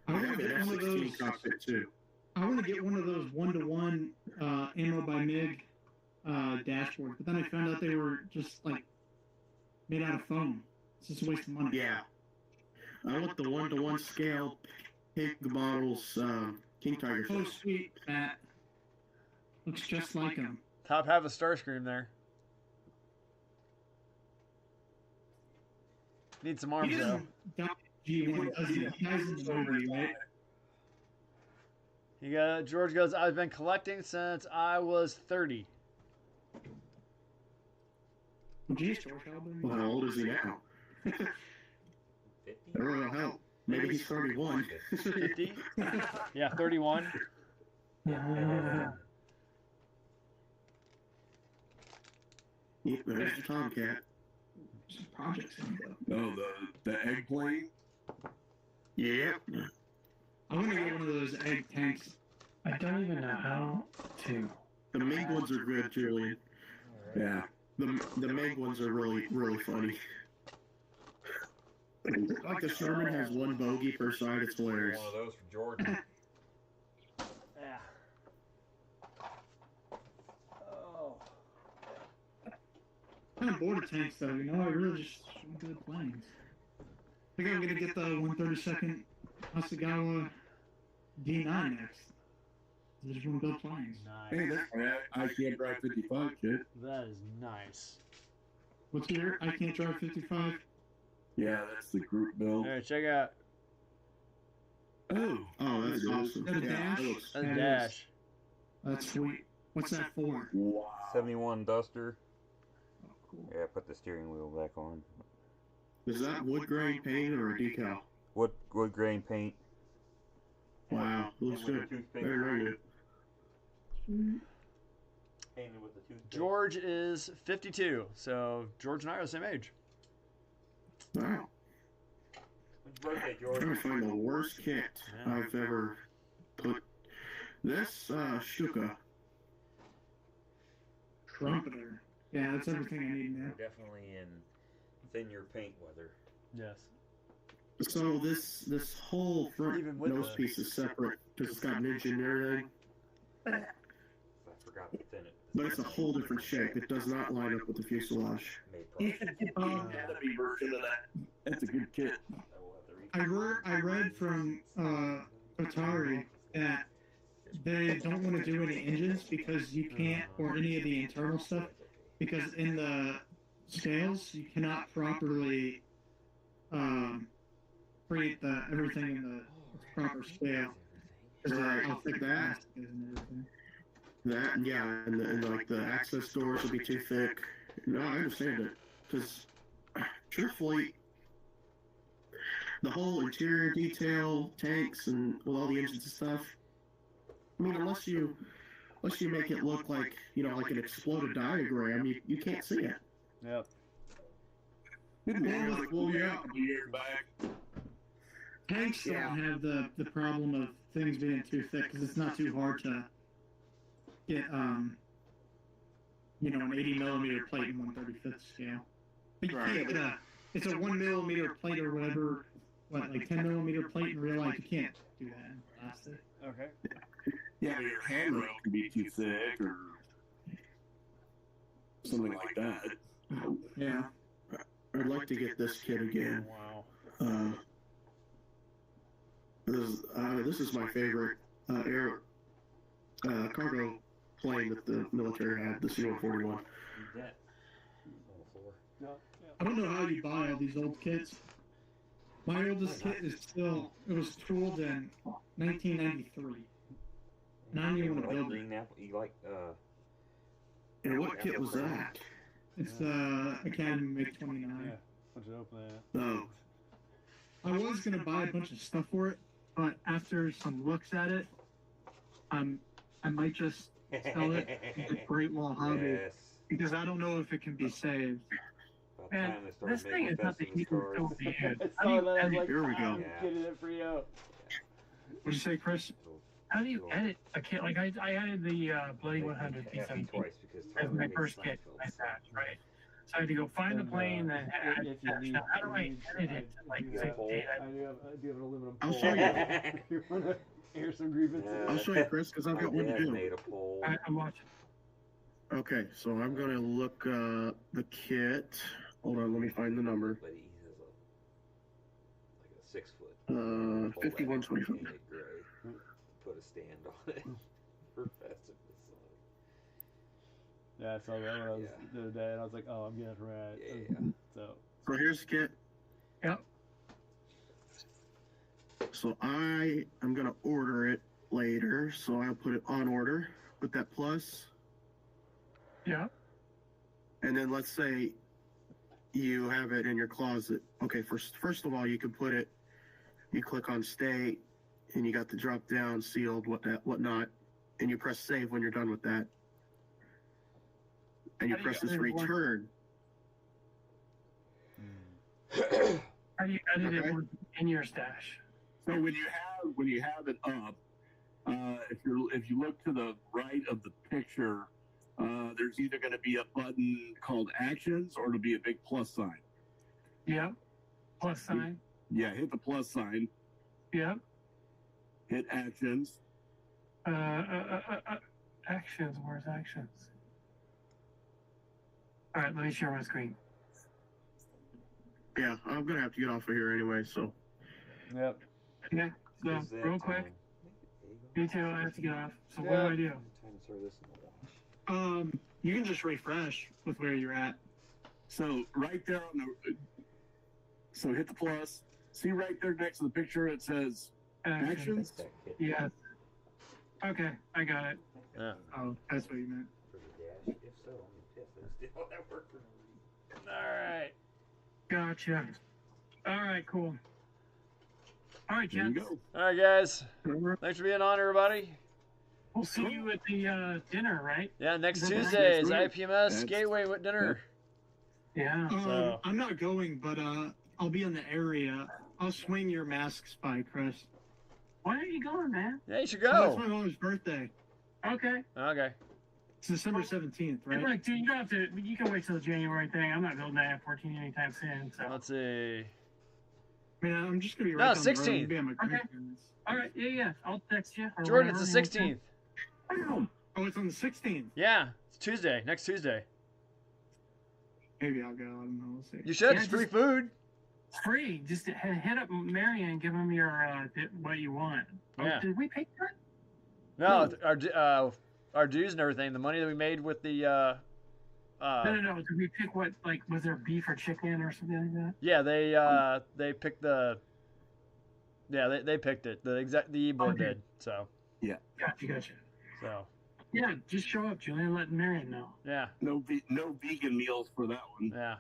I I want have to an get one of F-16 those. cockpit too. I want to get one of those 1-to-1 ammo by MiG dashboards, but then I found out they were just like made out of foam. It's just a waste of money. Yeah. I want the 1-to-1 scale pig bottles King Tiger. Oh, sweet, Matt. Looks just like him. Top half of Starscream there. Need some arms He though. doesn't die G1, does he? He dies in the movie, right? George goes, I've been collecting since I was 30. Geez, George, how old are you? Well, how old is he now? 50? That really will help. Maybe he's 31. 50? Yeah, 31. Yeah. Yeah, there's the Tomcat. Some projects in there. Oh, the eggplane. Yeah. I want to get one of those egg tanks. I don't even know how to. The MiG ones are good, Julian. Yeah. The MiG ones are really, really funny. Like the Sherman has one bogey per side, it's hilarious. One of those for Jordan. Yeah. Oh. I'm kind of bored of tanks, though. You know, I really just want good planes. I think I'm gonna get the 132nd Hasegawa D9 next. I just want to build planes. Hey, Nice. that's I can't drive 55, kid. That is nice. What's your I can't drive 55? Yeah, that's the group build. Alright, check out. Oh, Oh, that's awesome. Got a Yeah, dash? that looks- That's That is- Dash. That's sweet. What's that for? wow. 71 Duster. Oh, cool. Yeah, put the steering wheel back on. Is that wood grain paint or a decal? Wood grain paint. Wow, looks good. Very, very good. Painted with the toothpick. George is 52, so George and I are the same age. Wow. When's your birthday, I'm George? trying to find the worst kit Yeah. I've ever put. This Shuka. Trumpeter. Yeah, that's everything I need now. We're definitely in thin-your paint weather. Yes. So this whole front Even with nose the- piece is separate because it's got ninja and everything, I forgot to thin it. but it's a whole different shape. It does not line up with the fuselage. Made profit. Enemy version of that. That's a good kit. I read from Atari that they don't want to do any engines because you can't, or any of the internal stuff, because in the scales you cannot properly create everything in the proper scale. Because Right, how thick the that. plastic is and everything. That and yeah, and like the access doors will be too thick. No, I understand it because truthfully, the whole interior detail, tanks, and with all the engines and stuff. I mean, unless you make it look like like an exploded diagram, you can't see it. Yep. Well, yeah. Tanks don't have the problem of things being too thick because it's not too hard to get an 80 millimeter plate in 1/35 scale. But you can't get it's a 1 millimeter plate or whatever, like 10 millimeter plate in real life. You can't do that in plastic. Okay. Yeah, your handrail can be too thick or something like that. Yeah. I'd like to get this kit again. Wow. This is my favorite air cargo plane that the military had, the C-141. I don't know how you buy all these old kits. My oldest kit is it was tooled in 1993. And I don't even want to build it. You like And what kit was that? It's the Academy MiG-29. Yeah. What'd you open that? Oh, I was going to buy a bunch of stuff for it, but after some looks at it, I might just sell it as a Great Wall hobby yes. because I don't know if it can be saved. About the Man, time they started this thing making is not the Festivus easiest cars. tool to use. I How do saw you that. I was edit? like, Here we go. I'm getting it for you. What'd you say, Chris? How do you edit a kit? Like I added the Bloody 100 F-17 P17 twice because as Tyler my made first kit. Seinfeld. Like that, right? So I had to go find the plane, then add if you attach. need- Now, how do I need- edit it to like I say do date? I do have an aluminum I'll pole. show you. You want to air some grievances? I'll show you, Chris, because I've My got one to dad do. made a pole. I'm watching. Okay, so I'm gonna look the kit. Hold on, let me find the number. But he has like a 6 foot. 5125. Painted gray. Put a stand on it for Festivus. Yeah, I saw that when I was Yeah. the other day, and I was like, oh, I'm getting it right. Yeah. So. So here's the kit. Yep. So I am gonna order it later, so I'll put it on order with that plus. Yeah. And then let's say you have it in your closet. Okay, first of all, you can put it. You click on state, and you got the drop down sealed, whatnot, and you press save when you're done with that. And you How do you press this edit it? return. How do you edit Okay. it in your stash? So when you have it up, if you look to the right of the picture, there's either going to be a button called Actions or it'll be a big plus sign. Yep. Plus sign. Yeah, hit the plus sign, Yep. hit Actions. Actions. Where's actions? All right, let me share my screen. Yeah, I'm gonna have to get off of here anyway. So Yep. Okay. So Is that, real quick, there you detail. I have to get off. So what Yeah. do I do? go. Time to throw this in the wash. You can just refresh with where you're at. So right there on the, so hit the plus. See right there next to the picture, it says Actions. That kit Yes. Okay, I got it. Yeah. Oh, that's what you meant. for the dash. If so, I'm pissed. That still that worked for me. All right. Gotcha. All right, cool. All right, There you gents. go. All right, guys. Thanks for being on, everybody. We'll see you at the dinner, right? Yeah, next Next Tuesday is week. IPMS That's- Gateway with dinner. Yeah. So- I'm not going, but I'll be in the area. I'll swing your masks by, Chris. Why are you going, man? Yeah, you should Oh, it's my go. mom's birthday. Okay. Okay. It's December 17th, Hey, right? look, dude, you don't have to. You can wait till the January thing. I'm not building that F-14 anytime soon. So. Let's see. I mean, I'm just gonna be No, right down the road 16th. and be at my Okay. grandparents. All right. Yeah. I'll text you. or Jordan, whatever, it's the you know. 16th. Oh, it's on the 16th. Yeah, it's Tuesday. Next Tuesday. Maybe I'll go. I don't know. We'll see. You should. Yeah, It's free just- food. It's free. Just hit up Marion and give him your what you want. Yeah. Oh, did we pay for it? No, our dues and everything. The money that we made with the. No. Did we pick what? Like, was there beef or chicken or something like that? Yeah, they picked the. Yeah, they picked it. The E board Okay. did. So. Gotcha. So. Yeah, just show up, Julian. Let Marion know. Yeah. No vegan meals for that one. Yeah.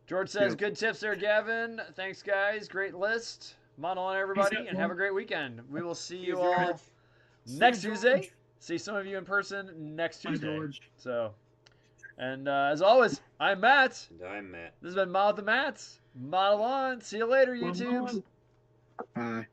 George says, Yep. good tips there, Gavin. Thanks, guys. Great list. Model on everybody, and have a great weekend. We will see you all next Tuesday. See some of you in person next Tuesday. George. So, and as always, I'm Matt. And I'm Matt. This has been Model with the Mats. Model on. See you later, YouTube. Bye.